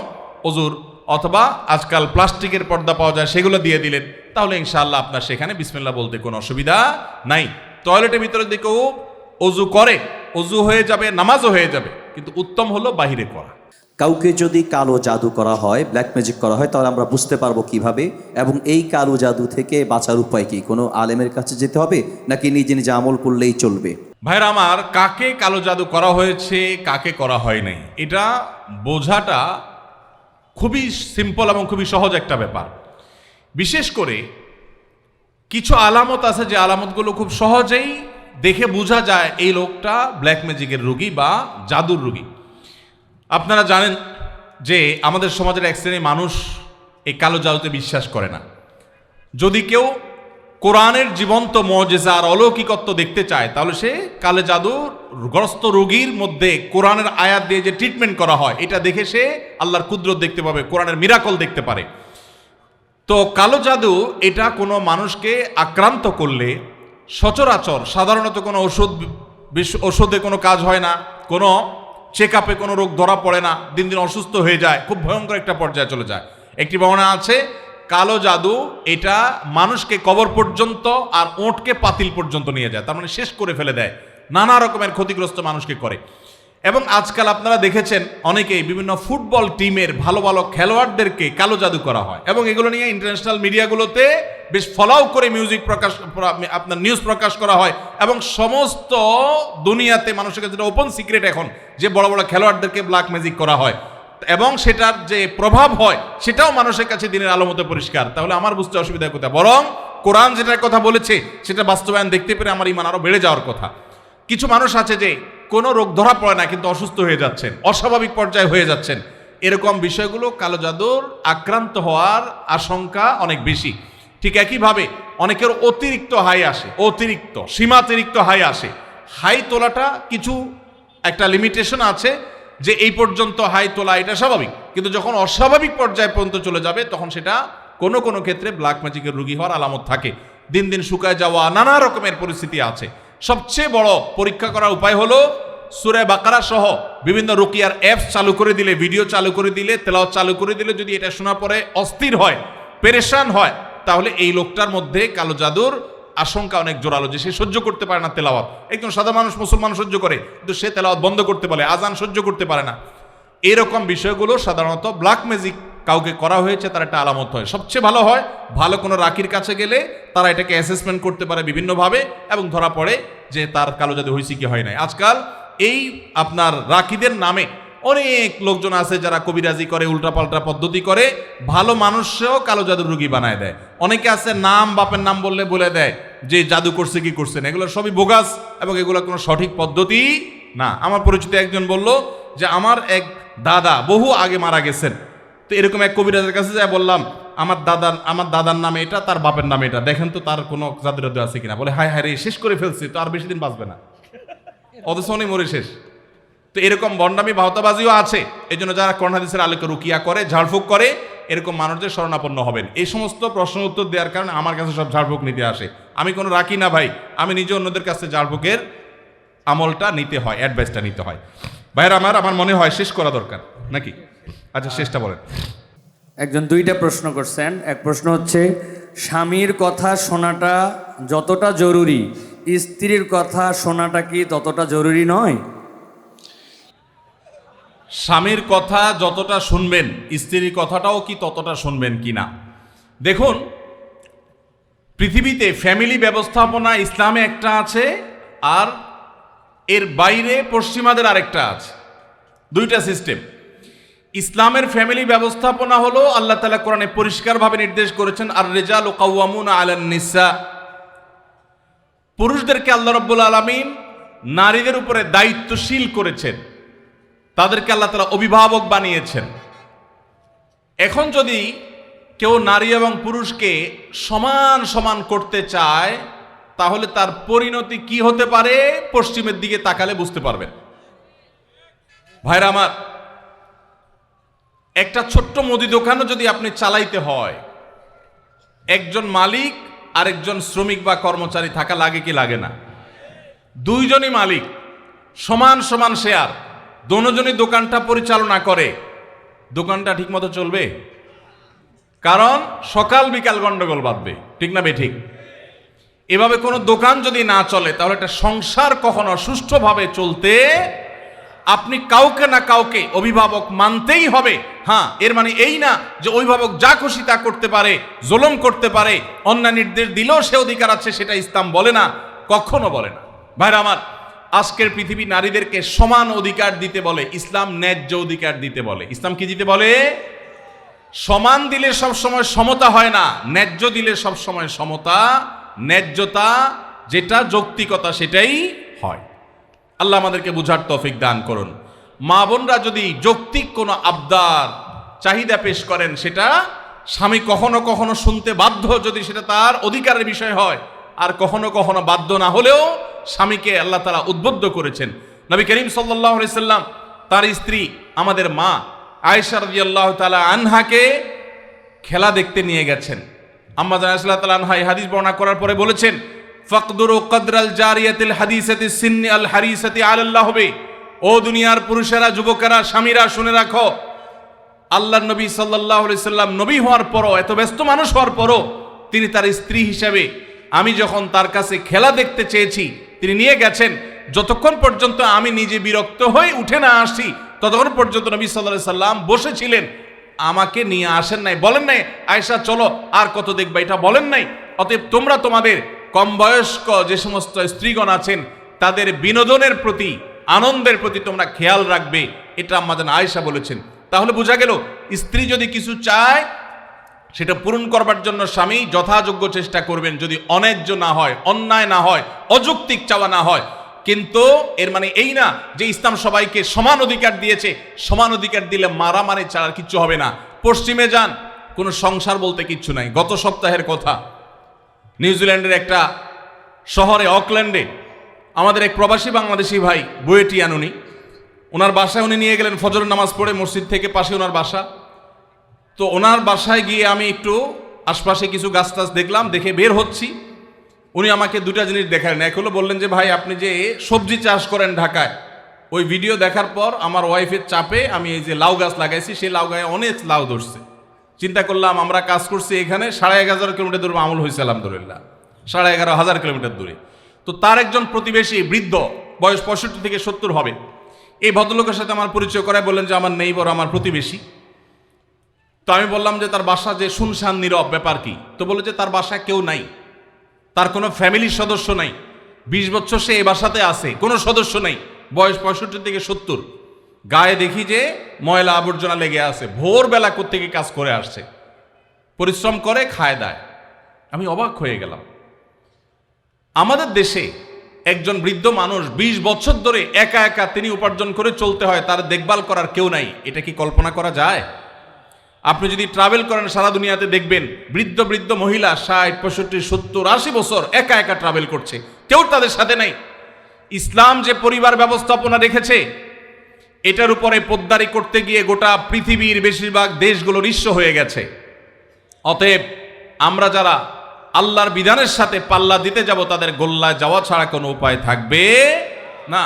[SPEAKER 2] অজুর, অথবা আজকাল প্লাস্টিকের পর্দা পাওয়া যায়, সেগুলো দিয়ে দিলেন, তাহলে ইনশাআল্লাহ আপনার সেখানে বিসমিল্লাহ বলতে কোনো অসুবিধা নাই। টয়লেটের ভিতরে দিকেও অজু করে, অজু হয়ে যাবে, নামাজও হয়ে যাবে, কিন্তু উত্তম হলো বাহিরে করা।
[SPEAKER 3] কাউকে যদি কালো জাদু করা হয়, ব্ল্যাক ম্যাজিক করা হয়, তাহলে আমরা বুঝতে পারবো কিভাবে, এবং এই কালো জাদু থেকে বাঁচার উপায় কি? কোনো আলেমের কাছে যেতে হবে নাকি নিজে নিজে আমল করলেই চলবে?
[SPEAKER 2] ভাইরা আমার, কাকে কালো জাদু করা হয়েছে, কাকে করা হয় নাই, এটা বোঝাটা খুবই সিম্পল এবং খুবই সহজ একটা ব্যাপার। বিশেষ করে কিছু আলামত আছে, যে আলামতগুলো খুব সহজেই দেখে বোঝা যায় এই লোকটা ব্ল্যাক ম্যাজিকের রোগী বা জাদুর রোগী। আপনারা জানেন যে আমাদের সমাজের এক শ্রেণীর মানুষ এই কালো জাদুতে বিশ্বাস করে না। যদি কেউ কোরআনের জীবন্ত মুজিজা আর অলৌকিকত্ব দেখতে চায়, তাহলে সে কালো জাদুগ্রস্ত রোগীর মধ্যে কোরআনের আয়াত দিয়ে যে ট্রিটমেন্ট করা হয়, এটা দেখে সে আল্লাহর কুদরত দেখতে পাবে, কোরআনের মিরাকল দেখতে পারে। তো কালো জাদু এটা কোনো মানুষকে আক্রান্ত করলে সচরাচর সাধারণত কোনো ওষুধে কোনো কাজ হয় না, কোনো চেক আপে কোনো রোগ ধরা পড়ে না, দিন দিন অসুস্থ হয়ে যায়, খুব ভয়ঙ্কর একটা পর্যায়ে চলে যায়। একটি বর্ণনা আছে, কালো জাদু এটা মানুষকে কবর পর্যন্ত আর ওঁটকে পাতিল পর্যন্ত নিয়ে যায়, তার মানে শেষ করে ফেলে দেয়, নানা রকমের ক্ষতিগ্রস্ত মানুষকে করে। এবং আজকাল আপনারা দেখেছেন অনেকেই বিভিন্ন ফুটবল টিমের ভালো ভালো খেলোয়াড়দেরকে কালো জাদু করা হয়, এবং এগুলো নিয়ে ইন্টারন্যাশনাল মিডিয়াগুলোতে বেশ ফলাও করে আপনার নিউজ প্রকাশ করা হয়, এবং সমস্ত দুনিয়াতে মানুষের কাছে ওপেন সিক্রেট এখন যে বড় বড় খেলোয়াড়দেরকে ব্ল্যাক ম্যাজিক করা হয়, এবং সেটার যে প্রভাব হয় সেটাও মানুষের কাছে দিনের আলো মতো পরিষ্কার। তাহলে আমার বুঝতে অসুবিধা কোথায়? বরং কোরআন যেটার কথা বলেছে সেটা বাস্তবায়ন দেখতে পেরে আমার ঈমান আরো বেড়ে যাওয়ার কথা। কিছু মানুষ আছে যে কোনো রোগ ধরা পড়ে না, কিন্তু অসুস্থ হয়ে যাচ্ছেন, অস্বাভাবিক পর্যায়ে হয়ে যাচ্ছেন, এরকম বিষয়গুলো কালো জাদুর আক্রান্ত হওয়ার আশঙ্কা অনেক বেশি। ঠিক একইভাবে অনেকের অতিরিক্ত হাই আসে, অতিরিক্ত সীমাতিরিক্ত হাই আসে। হাই তোলাটা কিছু একটা লিমিটেশন আছে, যে এই পর্যন্ত হাই তোলা এটা স্বাভাবিক, কিন্তু যখন অস্বাভাবিক পর্যায়ে পর্যন্ত চলে যাবে, তখন সেটা কোনো কোনো ক্ষেত্রে ব্ল্যাক ম্যাজিকের রোগী হওয়ার আলামত থাকে। দিন দিন শুকায় যাওয়া, নানা রকমের পরিস্থিতি আছে। সবচেয়ে বড় পরীক্ষা করার উপায় হলো সূরা বাকারা সহ বিভিন্ন রুকিয়ার অ্যাপস চালু করে দিলে, ভিডিও চালু করে দিলে, তেলাওয়াত চালু করে দিলে, যদি এটা শোনার পরে অস্থির হয়, পেরেশান হয়, তাহলে এই লোকটার মধ্যে কালো জাদুর আশঙ্কা অনেক জোরালো, যে সে সহ্য করতে পারে না তেলাওয়াত। একজন সাদা মানুষ, মুসলমান সহ্য করে, কিন্তু সে তেলাওয়াত বন্ধ করতে পারে, আজান সহ্য করতে পারে না। এরকম বিষয়গুলো সাধারণত ব্ল্যাক ম্যাজিক কাউকে করা হয়েছে তার একটা আলামত হয়। সবচেয়ে ভালো হয় ভালো কোনো রাকির কাছে গেলে তারা এটাকে অ্যাসেসমেন্ট করতে পারে বিভিন্নভাবে, এবং ধরা পড়ে যে তার কালো জাদু হয়েছে কি হয় নাই। আজকাল এই আপনার রাকিদের নামে অনেক লোকজন আছে যারা কবিরাজি করে, উল্টাপাল্টা পদ্ধতি করে, ভালো মানুষও কালো জাদুর রোগী বানায় দেয়। অনেকে আছে নাম, বাপের নাম বললে বলে দেয় যে জাদু করছে কি করছে না, এগুলো সবই বোগাস, এবং এগুলো কোনো সঠিক পদ্ধতি না। আমার পরিচিত একজন বলল যে আমার এক দাদা বহু আগে মারা গেছেন, তো এরকম এক কবিরাজের কাছে যাই বললাম আমার দাদার নামে এটা, তার বাপের নামে এটা, দেখেন তো তার কোনো জাদু আছে কিনা। বলে হায় হায় রে, শেষ করে ফেলছি, তো আর বেশি দিন বাঁচবে না, অথচ অনেক মরে শেষ। তো এরকম বন্ডামি ভাওতাবাজিও আছে। এই জন্য যারা কোরআন হাদিসের আলোকে রুকিয়া করে, ঝাড়ফুঁক করে, এরকম মানুষদের শরণাপন্ন হবেন। এই সমস্ত প্রশ্ন উত্তর দেওয়ার কারণে আমার কাছে সব ঝাড়ফুঁক নিতে আসে। আমি কোনো রাখি না ভাই, আমি নিজে অন্যদের কাছে ঝাড়ফুঁকের আমলটা নিতে হয়, অ্যাডভাইসটা নিতে হয়। ভাইয়েরা আমার মনে হয় শেষ করা দরকার নাকি? আচ্ছা, শেষটা বলেন।
[SPEAKER 1] একজন দুইটা প্রশ্ন করছেন। এক প্রশ্ন হচ্ছে, স্বামীর কথা শোনাটা যতটা জরুরি, স্ত্রীর কথা শোনাটা কি ততটা জরুরি নয়?
[SPEAKER 2] স্বামীর কথা যতটা শুনবেন, স্ত্রীর কথাটাও কি ততটা শুনবেন কিনা? দেখুন, পৃথিবীতে ফ্যামিলি ব্যবস্থাপনা ইসলামে একটা আছে, আর এর বাইরে পশ্চিমাদের আরেকটা আছে, দুইটা সিস্টেম। ইসলামের ফ্যামিলি ব্যবস্থাপনা হলো আল্লাহ তাআলা কোরআনে পরিষ্কারভাবে নির্দেশ করেছেন, আর রিজালু কাওয়ামুনা আলান নিসা। পুরুষদেরকে আল্লাহ রাব্বুল আলামিন নারীদের উপরে দায়িত্বশীল করেছেন, তাদেরকে আল্লাহ তাআলা অভিভাবক বানিয়েছেন। এখন যদি কেউ নারী এবং পুরুষকে সমান সমান করতে চায়, তাহলে তার পরিণতি কি হতে পারে পশ্চিমের দিকে তাকালে বুঝতে পারবেন। ভাইরা আমার, একটা ছোট্ট মুদি দোকানও যদি আপনি চালাইতে হয়, একজন মালিক আর একজন শ্রমিক বা কর্মচারী থাকা লাগে কি লাগে না? দুইজনই মালিক, সমান সমান শেয়ার, দুজনই দোকানটা পরিচালনা করে, দোকানটা ঠিকমতো চলবে? কারণ সকাল বিকাল গন্ডগোল বাঁধবে, ঠিক না বেঠিক? এভাবে কোনো দোকান যদি না চলে, তাহলে একটা সংসার কখনো সুষ্ঠুভাবে চলতে আপনি কাউকে না কাউকে অভিভাবক মানতেই হবে। হ্যাঁ, এর মানে এই না যে অভিভাবক যা খুশি তা করতে পারে, জুলুম করতে পারে, অন্যায় নির্দেশ দিলেও সে অধিকার আছে, সেটা ইসলাম বলে না, কখনো বলে না। ভাইরা আমার, আজকের পৃথিবী নারীদেরকে সমান অধিকার দিতে বলে, ইসলাম ন্যায্য অধিকার দিতে বলে। ইসলাম কি দিতে বলে? সমান দিলে সব সময় সমতা হয় না, ন্যায্য দিলে সব সময় সমতা, ন্যায্যতা, যেটা যৌক্তিকতা, সেটাই হয়। আল্লাহ আমাদেরকে বুঝার তৌফিক দান করুন। মা বোনরা যদি যৌক্তিক কোনো আবদার, চাহিদা পেশ করেন, সেটা স্বামী কখনো কখনো শুনতে বাধ্য, যদি সেটা তার অধিকারের বিষয় হয়, আর কখনো কখনো বাধ্য না হলেও স্বামীকে আল্লাহ তাআলা উদ্বুদ্ধ করেছেন। নবী করিম সাল্লাল্লাহু আলাইহি সাল্লাম তার স্ত্রী আমাদের মা আয়েশা রাদিয়াল্লাহু তাআলা আনহাকে খেলা দেখতে নিয়ে গেছেন। আম্মা জান আয়েশা রাদিয়াল্লাহু আনহা এই হাদিস বর্ণনা করার পরে বলেছেন, ফাকদুরু কদরাল জারিয়াতিল হাদিসাতি সিন্নি আল হারিসাতি আলাল্লাহ বে। ও দুনিয়ার পুরুষেরা, যুবকেরা, স্বামীরা, শুনে রাখো, আল্লাহর নবী সাল্লাল্লাহু আলাইহি সাল্লাম নবী হওয়ার পরও, এত ব্যস্ত মানুষ হওয়ার পরও, তিনি তার স্ত্রী হিসেবে আমি যখন তার কাছে খেলা দেখতে চেয়েছি, তিনি নিয়ে গেছেন। যতক্ষণ পর্যন্ত আমি নিজে বিরক্ত হয়ে উঠে না আসি, ততক্ষণ পর্যন্ত নবী সাল্লাল্লাহু আলাইহি সাল্লাম বসেছিলেন, আমাকে নিয়ে আসেন নাই, বলেন নাই আয়েশা চলো আর কত দেখবা, এটা বলেন নাই। অতএব তোমরা তোমাদের কম বয়স্ক যে সমস্ত স্ত্রীগণ আছেন, তাদের বিনোদনের প্রতি, আনন্দের প্রতি তোমরা খেয়াল রাখবে, এটা আম্মা জান আয়েশা বলেছেন। তাহলে বোঝা গেল, স্ত্রী যদি কিছু চায়, সেটা পূরণ করবার জন্য স্বামী যথাযোগ্য চেষ্টা করবেন, যদি অন্যায্য না হয়, অন্যায় না হয়, অযৌক্তিক চাওয়া না হয়। কিন্তু এর মানে এই না যে ইসলাম সবাইকে সমান অধিকার দিয়েছে, সমান অধিকার দিলে মারামারি ছাড়া কিচ্ছু হবে না। পশ্চিমে যান, কোনো সংসার বলতে কিচ্ছু নাই। গত সপ্তাহের কথা, নিউজিল্যান্ডের একটা শহরে, অকল্যান্ডে, আমাদের এক প্রবাসী বাংলাদেশি ভাই বুয়েটিয়ান, ওনার বাসায় উনি নিয়ে গেলেন ফজরের নামাজ পড়ে, মসজিদ থেকে পাশে ওনার বাসা। তো ওনার বাসায় গিয়ে আমি একটু আশপাশে কিছু গাছ টাছ দেখলাম, দেখে বের হচ্ছি। উনি আমাকে দুটা জিনিস দেখালেন। এক হলো বললেন যে, ভাই আপনি যে সবজি চাষ করেন ঢাকায়, ওই ভিডিও দেখার পর আমার ওয়াইফের চাপে আমি এই যে লাউ গাছ লাগাইছি, সেই লাউ গায়ে অনেক লাউ ধরছে। চিন্তা করলাম, আমরা কাজ করছি এখানে 11,500 কিলোমিটার দূরে আমল হয়েছে আলহামদুলিল্লাহ, 11,500 কিলোমিটার দূরে। তো তার একজন প্রতিবেশী বৃদ্ধ, বয়স 65 থেকে 70 হবে, এই ভদ্রলোকের সাথে আমার পরিচয় করায় বললেন যে আমার নেইবর, আমার প্রতিবেশী। তো আমি বললাম যে তার বাসা যে শুনশান নীরব, ব্যাপার কি? তো বললো যে তার বাসায় কেউ নাই, তার কোনো ফ্যামিলির সদস্য নাই, 20 বছর সে এই বাসাতে আছে, কোনো সদস্য নাই, বয়স 65 থেকে 70। গায়ে দেখি যে ময়লা আবর্জনা লেগে আছে, ভোরবেলা কোত্থেকে কাজ করে আসছে, পরিশ্রম করে খায় দায়। আমি অবাক হয়ে গেলাম। আমাদের দেশে একজন বৃদ্ধ মানুষ 20 বছর ধরে একা একা তিনি উপার্জন করে চলতে হয়, তার দেখভাল করার কেউ নাই। এটা কি কল্পনা করা যায়? আপনি যদি ট্রাভেল করেন সারা দুনিয়াতে দেখবেন বৃদ্ধ বৃদ্ধ মহিলা 60, 65, 70, 80 বছর একা একা ট্রাভেল করছে, কেউ তাদের সাথে নাই। ইসলাম যে পরিবার ব্যবস্থাপনা রেখেছে, এটার উপরে পোদ্দারি করতে গিয়ে গোটা পৃথিবীর বেশিরভাগ দেশগুলো নিঃস্ব হয়ে গেছে। অতএব আমরা যারা আল্লাহর বিধানের সাথে পাল্লা দিতে যাব, তাদের গোল্লায় যাওয়া ছাড়া কোনো উপায় থাকবে না।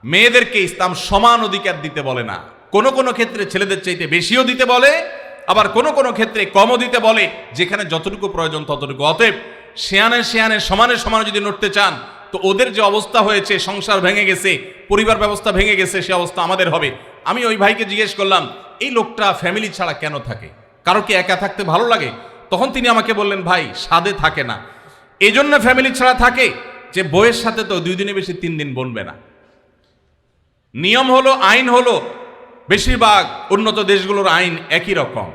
[SPEAKER 2] মেয়েদেরকে ইসলাম সমান অধিকার দিতে বলে না, কোনো কোনো ক্ষেত্রে ছেলেদের চাইতে বেশিও দিতে বলে, আবার কোনো কোনো ক্ষেত্রে কমও দিতে বলে, যেখানে যতটুকু প্রয়োজন ততটুকু। অতএব শেয়ানে শেয়ানে সমানে সমানে যদি নড়তে চান, তো ওদের যে অবস্থা হয়েছে, সংসার ভেঙে গেছে, পরিবার ব্যবস্থা ভেঙে গেছে, সে অবস্থা আমাদের হবে। আমি ওই ভাইকে জিজ্ঞেস করলাম, এই লোকটা ফ্যামিলি ছাড়া কেন থাকে? কারো কি একা থাকতে ভালো লাগে? তখন তিনি আমাকে বললেন, ভাই স্বাদে থাকে না, এই জন্য ফ্যামিলি ছাড়া থাকে যে বইয়ের সাথে তো 2 দিনে বেশি 3 দিন বনবে না। নিয়ম হলো, আইন হলো, বেশিরভাগ উন্নত দেশগুলোর আইন একই রকম।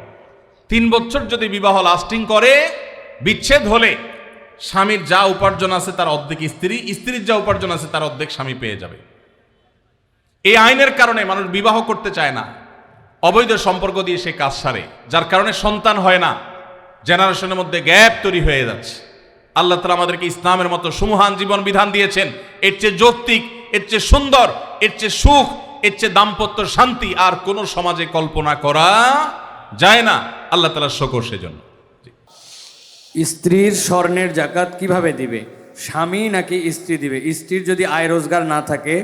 [SPEAKER 2] 3 বছর যদি বিবাহ লাস্টিং করে, বিচ্ছেদ হলে স্বামীর যা উপার্জন আছে তার অর্ধেক স্ত্রী, স্ত্রীর যা উপার্জন আছে তার অর্ধেক স্বামী পেয়ে যাবে। এই আইনের কারণে মানুষ বিবাহ করতে চায় না, অবৈধ সম্পর্ক দিয়ে সে কাজ সারে, যার কারণে সন্তান হয় না, জেনারেশনের মধ্যে গ্যাপ তৈরি হয়ে যাচ্ছে। আল্লাহ তাআলা আমাদেরকে ইসলামের মতো সুমহান জীবন বিধান দিয়েছেন, এর চেয়ে যৌক্তিক, এর চেয়ে সুন্দর, এর চেয়ে সুখ, এর চেয়ে দাম্পত্য শান্তি আর কোন সমাজে কল্পনা করা যায় না। আল্লাহ তাআলার শুকর সেজন্য।
[SPEAKER 1] স্ত্রীর স্বর্ণের জাকাত কিভাবে দিবে? স্বামী নাকি স্ত্রী দিবে? স্ত্রীর যদি আয় রোজগার না থাকে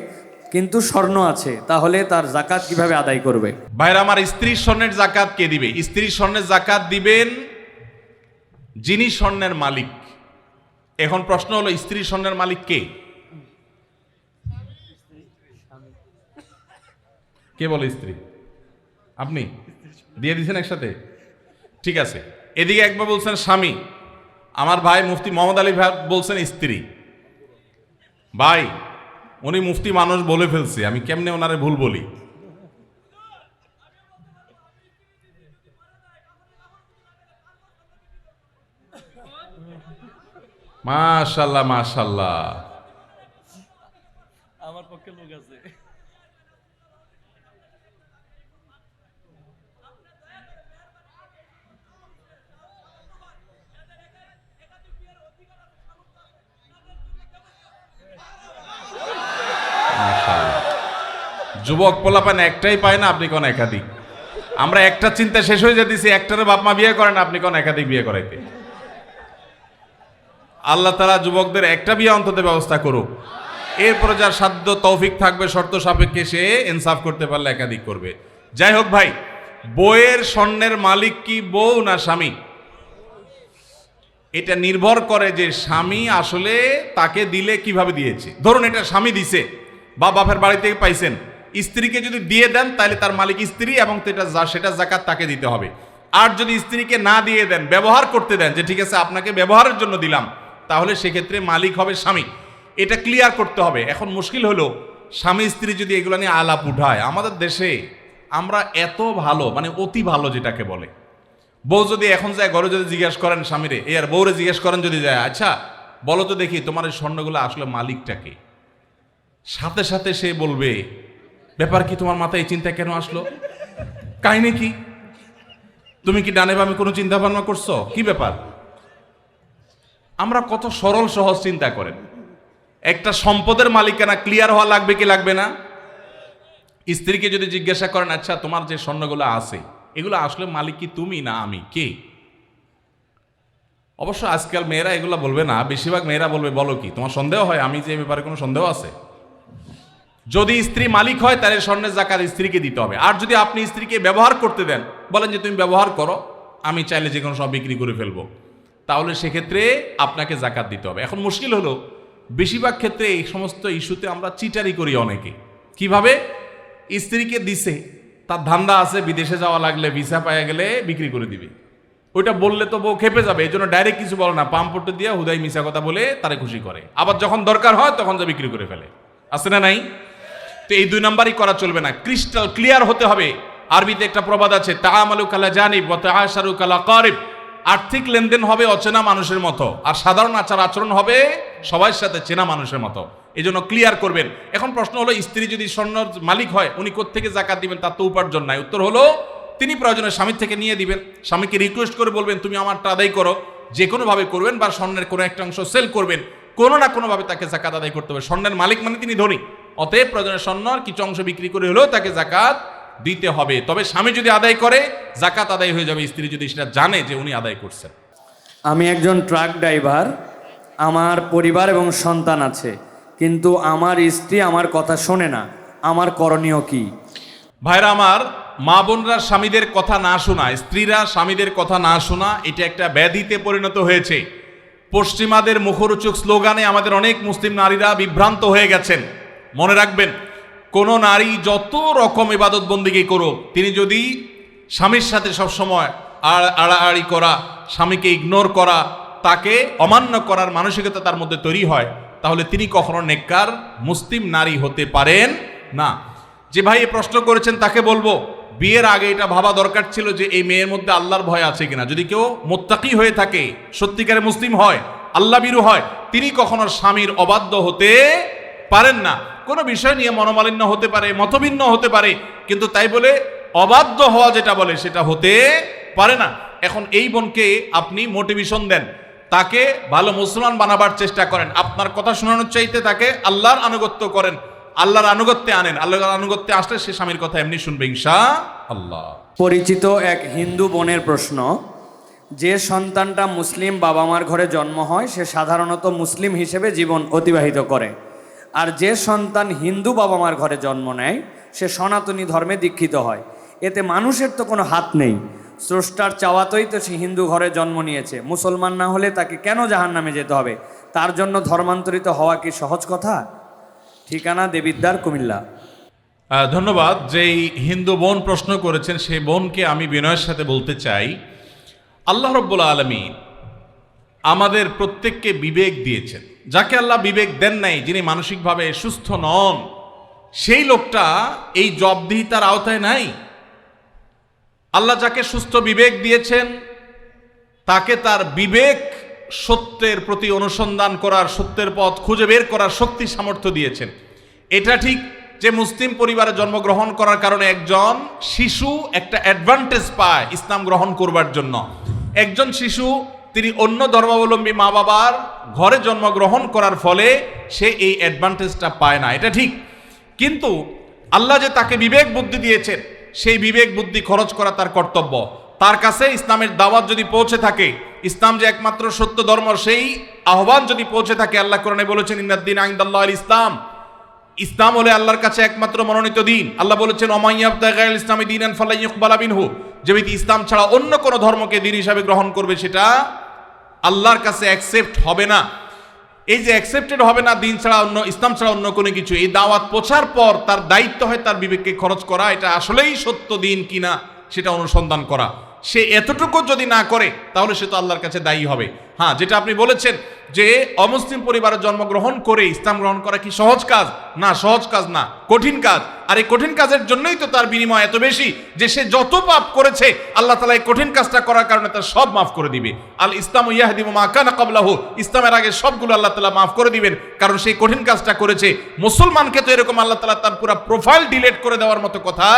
[SPEAKER 1] কিন্তু স্বর্ণ আছে, তাহলে তার জাকাত কিভাবে আদায় করবে?
[SPEAKER 2] ভাইরা আমার, স্ত্রীর স্বর্ণের জাকাত কে দিবে? স্ত্রীর স্বর্ণের জাকাত দিবেন যিনি স্বর্ণের মালিক। এখন প্রশ্ন হলো, স্ত্রীর স্বর্ণের মালিক কে? কে বলে স্ত্রী? আপনি দিয়ে দিয়েছেন একসাথে? ঠিক আছে, এদিকে একবার বলছেন স্বামী, আমার ভাই মুফতি মোহাম্মদ আলী ভাই বলছেন স্ত্রী। ভাই, উনি মুফতি মানুষ বলে ফেলছে, আমি কেমনে ওনারে ভুল বলি? মাশাআল্লাহ মাশাআল্লাহ,
[SPEAKER 1] আমার পক্ষে লোক আছে।
[SPEAKER 2] যুবক পোলাপান একটাই পায় না, আপনি কোন একাধিক? আমরা একটা চিন্তা শেষ হয়ে যেতেছি, একটারে বাপ মা বিয়ে করেন, আপনি কোন একাধিক বিয়ে করাইতে? আল্লাহ তাআলা যুবকদের একটা বিয়ে অন্তত ব্যবস্থা করুক, এরপরে যার সাধ্য তৌফিক থাকবে শর্ত সাপেক্ষে সে ইনসাফ করতে পারলে একাধিক করবে। যাই হোক ভাই, বউয়ের স্বর্ণের মালিক কি বউ না স্বামী? এটা নির্ভর করে যে স্বামী আসলে তাকে দিলে কিভাবে দিয়েছে। ধরুন এটা স্বামী দিছে বা বাপের বাড়ি থেকে পাইছেন, স্ত্রীকে যদি দিয়ে দেন তাহলে তার মালিক স্ত্রী এবং সেটা যাকাত তাকে দিতে হবে। আর যদি স্ত্রীকে না দিয়ে দেন, ব্যবহার করতে দেন, যে ঠিক আছে আপনাকে ব্যবহারের জন্য দিলাম, তাহলে সেক্ষেত্রে মালিক হবে স্বামী। এটা ক্লিয়ার করতে হবে। এখন মুশকিল হলো, স্বামী স্ত্রী যদি এগুলো নিয়ে আলাপ উঠায়, আমাদের দেশে আমরা এত ভালো, মানে অতি ভালো যেটাকে বলে, বউ যদি এখন যায় ঘরে যদি জিজ্ঞেস করেন স্বামীরে, এই আর বউরে জিজ্ঞেস করেন যদি যায়, আচ্ছা বলো তো দেখি তোমার এই স্বর্ণগুলো আসলে মালিকটাকে, সাথে সাথে সে বলবে, ব্যাপার কি, তোমার মাথায় এই চিন্তা কেন আসলো, কাহিনী কি, তুমি কি ডানে বামে কোনো চিন্তা ভাবনা করছো, কি ব্যাপার? আমরা কত সরল সহজ চিন্তা করেন। একটা সম্পদের মালিকানা ক্লিয়ার হওয়া লাগবে কি লাগবে না? স্ত্রীকে যদি জিজ্ঞাসা করেন, আচ্ছা তোমার যে স্বর্ণগুলো আছে এগুলো আসলে মালিক কি তুমি না আমি, কে? অবশ্য আজকাল মেয়েরা এগুলো বলবে না, বেশিরভাগ মেয়েরা বলবে, বলো কি তোমার সন্দেহ হয় আমি যে ব্যাপারে কোনো সন্দেহ আছে? যদি স্ত্রী মালিক হয় তাহলে স্বর্ণের জাকাত স্ত্রীকে দিতে হবে। আর যদি আপনি স্ত্রীকে ব্যবহার করতে দেন, বলেন যে তুমি ব্যবহার করো, আমি চাইলে যে কোনো সব বিক্রি করে ফেলবো, তাহলে সেক্ষেত্রে আপনাকে জাকাত দিতে হবে। এখন মুশকিল হলো, বেশিরভাগ ক্ষেত্রে এই সমস্ত ইস্যুতে আমরা চিটারি করি অনেকে। কিভাবে? স্ত্রীকে দিছে, তার ধান্দা আছে বিদেশে যাওয়া লাগলে ভিসা পাওয়া গেলে বিক্রি করে দিবে, ওইটা বললে তো বউ খেপে যাবে, এই জন্য ডাইরেক্ট কিছু বলে না, পাম্পটে দিয়ে হুদাই মিশা কথা বলে তারে খুশি করে, আবার যখন দরকার হয় তখন যা বিক্রি করে ফেলে, আছে না নাই? তো এই 2 নাম্বারই করা চলবে না, ক্রিস্টাল ক্লিয়ার হতে হবে। আরবিতে একটা প্রবাদ আছে, তাআমালু কালা জানিব ওয়া তাআশারু কালা কারিব। আর্থিক লেনদেন হবে অচেনা মানুষের মতো, আর সাধারণ আচার আচরণ হবে সবার সাথে চেনা মানুষের মতো। এই জন্য ক্লিয়ার করবেন। এখন প্রশ্ন হলো, স্ত্রী যদি স্বর্ণের মালিক হয়, উনি কোত্থেকে জাকাত দিবেন? তার তো উপার্জন নাই। উত্তর হলো, তিনি প্রয়োজনে স্বামীর থেকে নিয়ে দিবেন। স্বামীকে রিকোয়েস্ট করে বলবেন, তুমি আমারটা আদায় করো, যে কোনোভাবে করবেন, বা স্বর্ণের কোনো একটা অংশ সেল করবেন, কোনো না কোনোভাবে তাকে জাকাত আদায় করতে হবে। স্বর্ণের মালিক মানে তিনি ধনী, অতএব প্রয়োজনে স্বর্ণের কিছু অংশ বিক্রি করে হলেও তাকে জাকাত দিতে হবে। তবে স্বামী যদি আদায় করে, জাকাত আদায় হয়ে যাবে, স্ত্রী যদি সেটা জানে যে উনি আদায় করছেন।
[SPEAKER 1] আমি একজন ট্রাক ড্রাইভার, আমার পরিবার এবং সন্তান আছে, কিন্তু আমার স্ত্রী আমার কথা শোনে না, আমার করণীয় কি?
[SPEAKER 2] ভাইরা আমার, মা বোনরা স্বামীদের কথা না শোনা, স্ত্রীরা স্বামীদের কথা না শোনা, এটা একটা ব্যাধিতে পরিণত হয়েছে। পশ্চিমাদের মুখরোচক স্লোগানে আমাদের অনেক মুসলিম নারীরা বিভ্রান্ত হয়ে গেছেন। মনে রাখবেন, কোন নারী যত রকম ইবাদত বন্দেগী করুক, তিনি যদি স্বামীর সাথে সবসময় আড়াআড়ি করা, স্বামীকে ইগনোর করা, তাকে অমান্য করার মানসিকতা তার মধ্যে তৈরি হয়, তাহলে তিনি কখনো নেককার মুসলিম নারী হতে পারেন না। যে ভাই এই প্রশ্ন করেছেন তাকে বলবো বিয়ের আগে এটা ভাবা দরকার ছিল যে এই মেয়ের মধ্যে আল্লাহর ভয় আছে কিনা। যদি কেউ মুত্তাকি হয়ে থাকে, সত্যিকারে মুসলিম হয়, আল্লাহ বিরু হয়, তিনি কখনো স্বামীর অবাধ্য হতে পারেন না। কোনো বিষয় নিয়ে মনোমালিন্য হতে পারে, মতভিন্ন হতে পারে, কিন্তু তাই বলে অবাধ্য হওয়া যেটা বলে সেটা হতে পারে না। এখন এই বোনকে আপনি মোটিভেশন দেন, তাকে ভালো মুসলমান বানাবার চেষ্টা করেন, আপনার কথা শোনানোর চাইতে তাকে আল্লাহর আনুগত্য করেন, আল্লাহর আনুগত্যে আনেন। আল্লাহর আনুগত্যে আসলে সে স্বামীর কথা এমনি শুনবে ইনশাআল্লাহ।
[SPEAKER 1] পরিচিত এক হিন্দু বোনের প্রশ্ন, যে সন্তানটা মুসলিম বাবা মার ঘরে জন্ম হয় সে সাধারণত মুসলিম হিসেবে জীবন অতিবাহিত করে, আর যে সন্তান হিন্দু বাবা মার ঘরে জন্ম নেয় সে সনাতনী ধর্মে দীক্ষিত হয়। এতে মানুষের তো কোনো হাত নেই, স্রষ্টার চাওয়াতেই তো সে হিন্দু ঘরে জন্ম নিয়েছে। মুসলমান না হলে তাকে কেন জাহান্নামে যেতে হবে? তার জন্য ধর্মান্তরিত হওয়া কি সহজ কথা? ঠিকানা দেবিদ্বার, কুমিল্লা।
[SPEAKER 2] ধন্যবাদ। যেই হিন্দু বোন প্রশ্ন করেছেন সেই বোনকে আমি বিনয়ের সাথে বলতে চাই, আল্লাহ রাব্বুল আলামিন আমাদের প্রত্যেককে বিবেক দিয়েছেন। যাকে আল্লাহ বিবেক দেন নাই, যিনি মানসিকভাবে সুস্থ নন, সেই লোকটা এই জবাবদিহিতার আওতায় নাই। আল্লাহ যাকে সুস্থ বিবেক দিয়েছেন তাকে তার বিবেক সত্যের প্রতি অনুসন্ধান করার, সত্যের পথ খুঁজে বের করার শক্তি সামর্থ্য দিয়েছেন। এটা ঠিক যে মুসলিম পরিবারে জন্মগ্রহণ করার কারণে একজন শিশু একটা অ্যাডভান্টেজ পায় ইসলাম গ্রহণ করবার জন্য। একজন শিশু তিনি অন্য ধর্মাবলম্বী মা বাবার ঘরে জন্মগ্রহণ করার ফলে সে এই অ্যাডভান্টেজটা পায় না, এটা ঠিক। কিন্তু আল্লাহ যে তাকে বিবেক বুদ্ধি দিয়েছেন, সেই বিবেক বুদ্ধি খরচ করা তার কর্তব্য। তার কাছে ইসলামের দাওয়াত যদি পৌঁছে থাকে, ইসলাম যে একমাত্র সত্য ধর্ম, সেই আহ্বান যদি পৌঁছে থাকে, আল্লাহ কোরআনে বলেছেন ইন্নাদ-দীনা ইনদাল্লাহিল ইসলাম, ইসলাম হলে আল্লাহর কাছে একমাত্র মনোনীত দিন। আল্লাহ বলেছেন ওমান ইয়াবতাগি গায়রাল ইসলামি দীনান ফালান ইউকবালা মিনহু, যে ব্যক্তি ইসলাম ছাড়া অন্য কোনো ধর্মকে দিন হিসাবে গ্রহণ করবে সেটা আল্লাহর কাছে অ্যাকসেপ্ট হবে না। এই যে অ্যাকসেপ্টেড হবে না দিন ছাড়া অন্য, ইসলাম ছাড়া অন্য কোনো কিছু, এই দাওয়াত পৌঁছার পর তার দায়িত্ব হয় তার বিবেককে খরচ করা, এটা আসলেই সত্য দিন কিনা সেটা অনুসন্ধান করা। সে এতটুকু যদি না করে তাহলে সে তো আল্লাহর কাছে দায়ী হবে। হ্যাঁ, যেটা আপনি বলেছেন যে অমুসলিম পরিবারে জন্মগ্রহণ করে ইসলাম গ্রহণ করা কি সহজ কাজ? না, সহজ কাজ না, কঠিন কাজ। আর এই কঠিন কাজের জন্যই তো তার বিনিময় এত বেশি যে সে যত পাপ করেছে আল্লাহ তাআলা এই কঠিন কাজটা করার কারণে তার সব মাফ করে দিবে। আল ইসলামু ইয়াহদিমু মা কানা ক্বাবলাহু, ইসলামের আগে সবগুলো আল্লাহ তাআলা মাফ করে দিবেন, কারণ সেই কঠিন কাজটা করেছে। মুসলমানকে তো এরকম আল্লাহ তাআলা তার পুরো প্রোফাইল ডিলিট করে দেওয়ার মতো কথা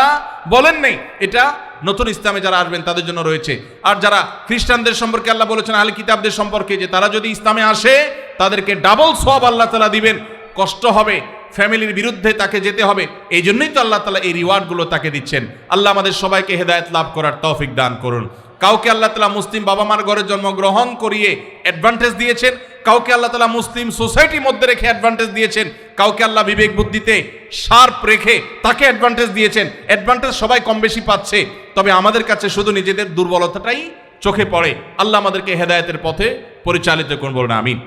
[SPEAKER 2] বলেন নেই। এটা নতুন ইসলামে যারা আসবেন তাদের জন্য রয়েছে। আর যারা খ্রিস্টানদের সম্পর্কে আল্লাহ বলেছেন আহলে কিতাবদের সম্পর্কে যে তারা যদি ইসলামে আসে তাদেরকে ডাবল সওয়াব আল্লাহ তাআলা দিবেন, কষ্ট হবে, ফ্যামিলির বিরুদ্ধে তাকে যেতে হবে, এই জন্যই তো আল্লাহ তাআলা এই রিওয়ার্ডগুলো তাকে দিচ্ছেন। আল্লাহ আমাদের সবাইকে হেদায়েত লাভ করার তৌফিক দান করুন। কাউকে আল্লাহ তাআলা মুসলিম বাবা মার ঘরে জন্মগ্রহণ করিয়ে অ্যাডভান্টেজ দিয়েছেন, কাউকে আল্লাহ তাআলা মুসলিম সোসাইটির মধ্যে রেখে অ্যাডভান্টেজ দিয়েছেন, কাউকে আল্লাহ বিবেক বুদ্ধিতে শার্প রেখে তাকে অ্যাডভান্টেজ দিয়েছেন। অ্যাডভান্টেজ সবাই কম বেশি পাচ্ছে, তবে আমাদের কাছে শুধু নিজেদের দুর্বলতাটাই চোখে পড়ে। আল্লাহ আমাদেরকে হেদায়েতের পথে পরিচালিত করুন, বলুন আমিন।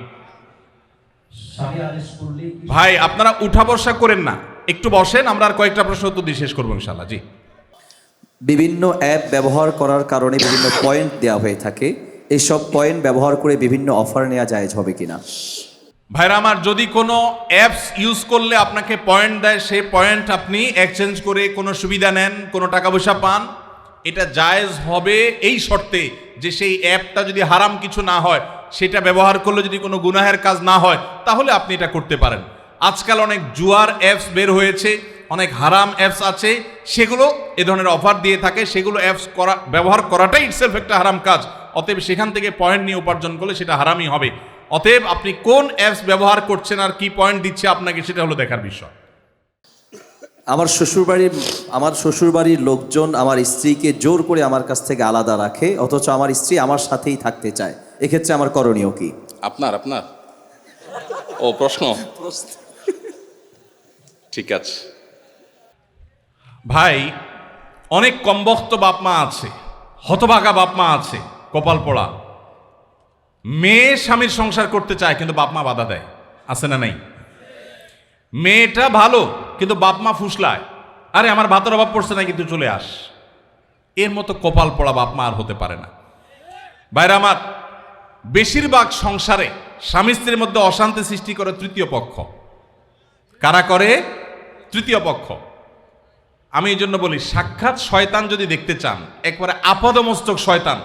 [SPEAKER 2] ভাই আপনারা উঠা বসা করেন না, একটু বসেন, আমরা আর কয়েকটা প্রশ্ন উত্তর দিয়ে শেষ করবো ইনশাআল্লাহ। জি,
[SPEAKER 3] বিভিন্ন অ্যাপ ব্যবহার করার কারণে বিভিন্ন পয়েন্ট দেওয়া হয়ে থাকে, এইসব পয়েন্ট ব্যবহার করে বিভিন্ন অফার নেওয়া জায়েজ হবে কিনা?
[SPEAKER 2] ভাইরা আমার, যদি কোনো অ্যাপস ইউজ করলে আপনাকে পয়েন্ট দেয়, সেই পয়েন্ট আপনি এক্সচেঞ্জ করে কোনো সুবিধা নেন, কোনো টাকা পয়সা পান, এটা জায়েজ হবে এই শর্তে যে সেই অ্যাপটা যদি হারাম কিছু না হয়, সেটা ব্যবহার করলে যদি কোনো গুনাহের কাজ না হয়, তাহলে আপনি এটা করতে পারেন। আজকাল অনেক জুয়ার অ্যাপস বের হয়েছে, অনেক হারাম অ্যাপস আছে, সেগুলো এ ধরনের অফার দিয়ে থাকে, সেগুলো অ্যাপস ব্যবহার করাটাই ইটসেলফ একটা হারাম কাজ। অতএব সেখান থেকে পয়েন্ট নিয়ে উপার্জন করলে সেটা হারামই হবে। অতএব আপনি কোন অ্যাপস ব্যবহার করছেন আর কি পয়েন্ট দিচ্ছে আপনাকে, সেটা হলো দেখার বিষয়।
[SPEAKER 3] আমার শ্বশুরবাড়ির লোকজন আমার স্ত্রীকে জোর করে আমার কাছ থেকে আলাদা রাখে, অথচ আমার স্ত্রী আমার সাথেই থাকতে চায়, এক্ষেত্রে আমার করণীয় কি?
[SPEAKER 4] আপনার ও প্রশ্ন ঠিক আছে
[SPEAKER 2] ভাই, অনেক কমবখ্ত বাপ মা আছে, হতভাগা বাপ মা আছে, কপাল পোড়া, মেয়ে স্বামীর সংসার করতে চায় কিন্তু বাপ মা বাধা দেয়, আছে না নাই? মেয়েটা ভালো কিন্তু বাপ মা ফুসলায়, আরে আমার ভাতের অভাব পড়ছে না কিন্তু চলে আস। এর মতো কপাল পোড়া বাপ মা আর হতে পারে না। বাইরে আমার, বেশিরভাগ সংসারে স্বামী স্ত্রীর মধ্যে অশান্তি সৃষ্টি করে তৃতীয় পক্ষ। কারা করে? তৃতীয় পক্ষ। আমি এই জন্য বলি, সাক্ষাৎ শয়তান যদি দেখতে চান, একবারে আপাদমস্তক শয়তান,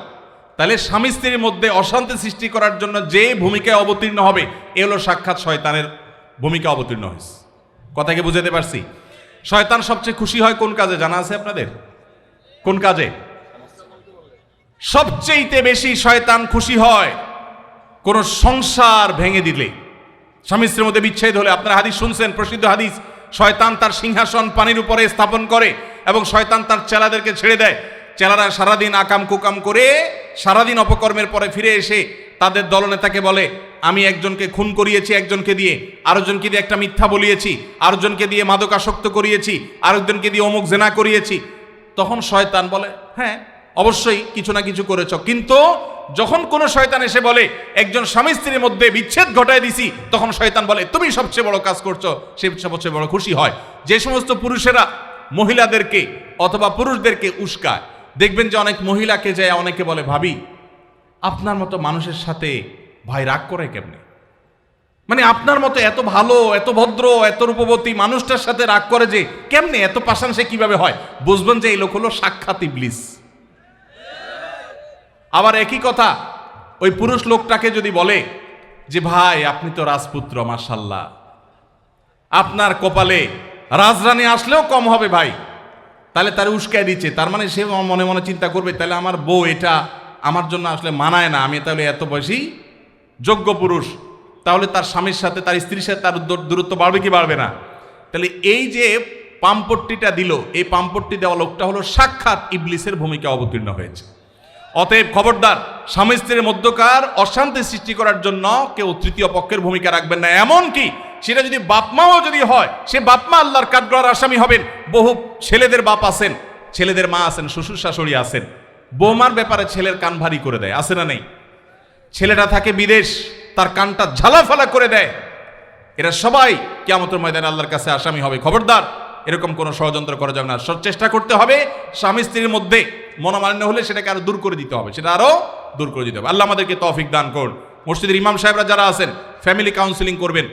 [SPEAKER 2] তাহলে স্বামী স্ত্রীর মধ্যে অশান্তি সৃষ্টি করার জন্য যে ভূমিকায় অবতীর্ণ হবে, এ হলো সাক্ষাৎ শয়তানের ভূমিকা অবতীর্ণ হয়েছে। কথাকে বুঝাতে পারছি? শয়তান সবচেয়ে খুশি হয় কোন কাজে জানা আছে আপনাদের? কোন কাজে সবচেয়ে বেশি শয়তান খুশি হয়? কোন সংসার ভেঙে দিলে, স্বামী স্ত্রীর মধ্যে বিচ্ছেদ হলে। আপনারা হাদিস শুনছেন, প্রসিদ্ধ হাদিস, শয়তান তার সিংহাসন পানির উপরে স্থাপন করে এবং শয়তান তার চেলাদেরকে ছেড়ে দেয়। চেলারা সারাদিন আকাম কুকাম করে সারাদিন অপকর্মের পরে ফিরে এসে তাদের দলনেতাকে বলে, আমি একজনকে খুন করিয়েছি একজনকে দিয়ে, আরেকজনকে দিয়ে একটা মিথ্যা বলিয়েছি, আরেকজনকে দিয়ে মাদকাসক্ত করিয়েছি, আরেকজনকে দিয়ে অমুক জেনা করিয়েছি। তখন শয়তান বলে, হ্যাঁ অবশ্যই কিছু না কিছু করেছ। কিন্তু যখন কোন শয়তান এসে বলে একজন স্বামী স্ত্রীর মধ্যে বিচ্ছেদ ঘটায় দিছি, তখন শয়তান বলে তুমি সবচেয়ে বড় কাজ করছো। সে সবচেয়ে বড় খুশি হয়। যে সমস্ত পুরুষেরা মহিলাদেরকে অথবা পুরুষদেরকে উস্কায়, দেখবেন যে অনেক মহিলাকে যায় অনেকে বলে, ভাবি আপনার মতো মানুষের সাথে ভাই রাগ করে কেমনে? মানে আপনার মতো এত ভালো, এত ভদ্র, এত রূপবতী মানুষটার সাথে রাগ করে যে কেমনে? এত পাষাণ সে কিভাবে হয়? বুঝবেন যে এই লোক হলো সাক্ষাৎ ইবলিস। আবার একই কথা ওই পুরুষ লোকটাকে যদি বলে যে ভাই আপনি তো রাজপুত্র, মাশাআল্লাহ, আপনার কপালে রাজরানী আসলেও কম হবে ভাই, তাহলে তার উস্কায় দিচ্ছে। তার মানে সে মনে মনে চিন্তা করবে, তাহলে আমার বউ এটা আমার জন্য আসলে মানায় না, আমি তাহলে এত বেশি যোগ্য পুরুষ। তাহলে তার স্বামীর সাথে, তার স্ত্রীর সাথে তার দূরত্ব বাড়বে কি বাড়বে না? তাহলে এই যে পামপট্টিটা দিল, এই পামপট্টি দেওয়া লোকটা হলো সাক্ষাৎ ইবলিসের ভূমিকা অবতীর্ণ হয়েছে। অতএব খবরদার, স্বামী স্ত্রীর মধ্যকার অশান্তি সৃষ্টি করার জন্য কেউ তৃতীয় পক্ষের ভূমিকা রাখবেন না। এমনকি সেটা যদি বাপমাও যদি হয়, সে বাপমা আল্লাহর কাঠগড়ার আসামি হবেন। বহু ছেলেদের বাপ আছেন, ছেলেদের মা আছেন, শ্বশুর শাশুড়ি আছেন, বৌমার ব্যাপারে ছেলের কান ভারী করে দেয়, আছে না নেই? ছেলেটা থাকে বিদেশ, তার কানটা ঝালাফালা করে দেয়। এরা সবাই কিয়ামতের ময়দানে আল্লাহর কাছে আসামি হবে। খবরদার, এরকম কোনো ষড়যন্ত্র করা যাবে না। চেষ্টা করতে হবে স্বামী স্ত্রীর মধ্যে মনোমালিন্য হলে সেটাকে আরো দূর করে দিতে হবে, সেটা আরো দূর করে দিতে হবে। আল্লাহ আমাদেরকে তৌফিক দান করুন। মসজিদের ইমাম সাহেবরা যারা আছেন, ফ্যামিলি কাউন্সিলিং করবেন।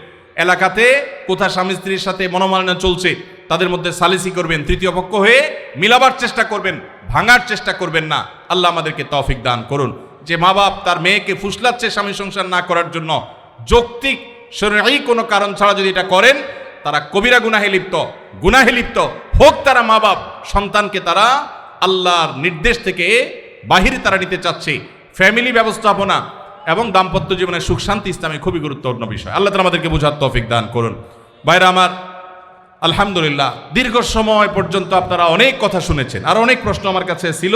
[SPEAKER 2] এলাকাতে কোথা স্বামী স্ত্রীর সাথে মনোমালিন্য চলছে, তাদের মধ্যে সালিসি করবেন, তৃতীয় পক্ষ হয়ে মিলাবার চেষ্টা করবেন, ভাঙার চেষ্টা করবেন না। আল্লাহ আমাদেরকে তৌফিক দান করুন। যে মা বাপ তার মেয়েকে ফুসলাচ্ছে স্বামী সংসার না করার জন্য, যৌক্তিক শরঈ কোনো কারণ ছাড়া যদি এটা করেন, তারা কবিরা গুনাহে লিপ্ত হোক। তারা মা বাপ সন্তানকে তারা আল্লাহর নির্দেশ থেকে বাহিরে তারা নিতে চাচ্ছে। ফ্যামিলি ব্যবস্থাপনা এবং দাম্পত্য জীবনের সুখ শান্তি ইসলামে খুবই গুরুত্বপূর্ণ বিষয়। আল্লাহ তাআলা আমাদেরকে বোঝার তৌফিক দান করুন। ভাইরা আমার, আলহামদুলিল্লাহ, দীর্ঘ সময় পর্যন্ত আপনারা অনেক কথা শুনেছেন। আর অনেক প্রশ্ন আমার কাছে ছিল।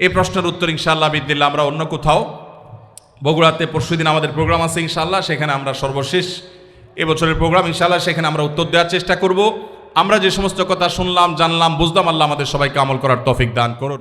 [SPEAKER 2] এই প্রশ্নের উত্তর ইনশাআল্লাহ বিদিল্লাহ আমরা অন্য কোথাও, বগুড়াতে পরশুদিন আমাদের প্রোগ্রাম আছে ইনশাআল্লাহ, সেখানে আমরা সর্বশেষ এবছরের প্রোগ্রাম ইনশাআল্লাহ, সেখানে আমরা উত্তর দেওয়ার চেষ্টা করব। আমরা যে সমস্ত কথা শুনলাম, জানলাম, বুঝলাম, আল্লাহ আমাদের সবাইকে আমল করার তৌফিক দান করুন।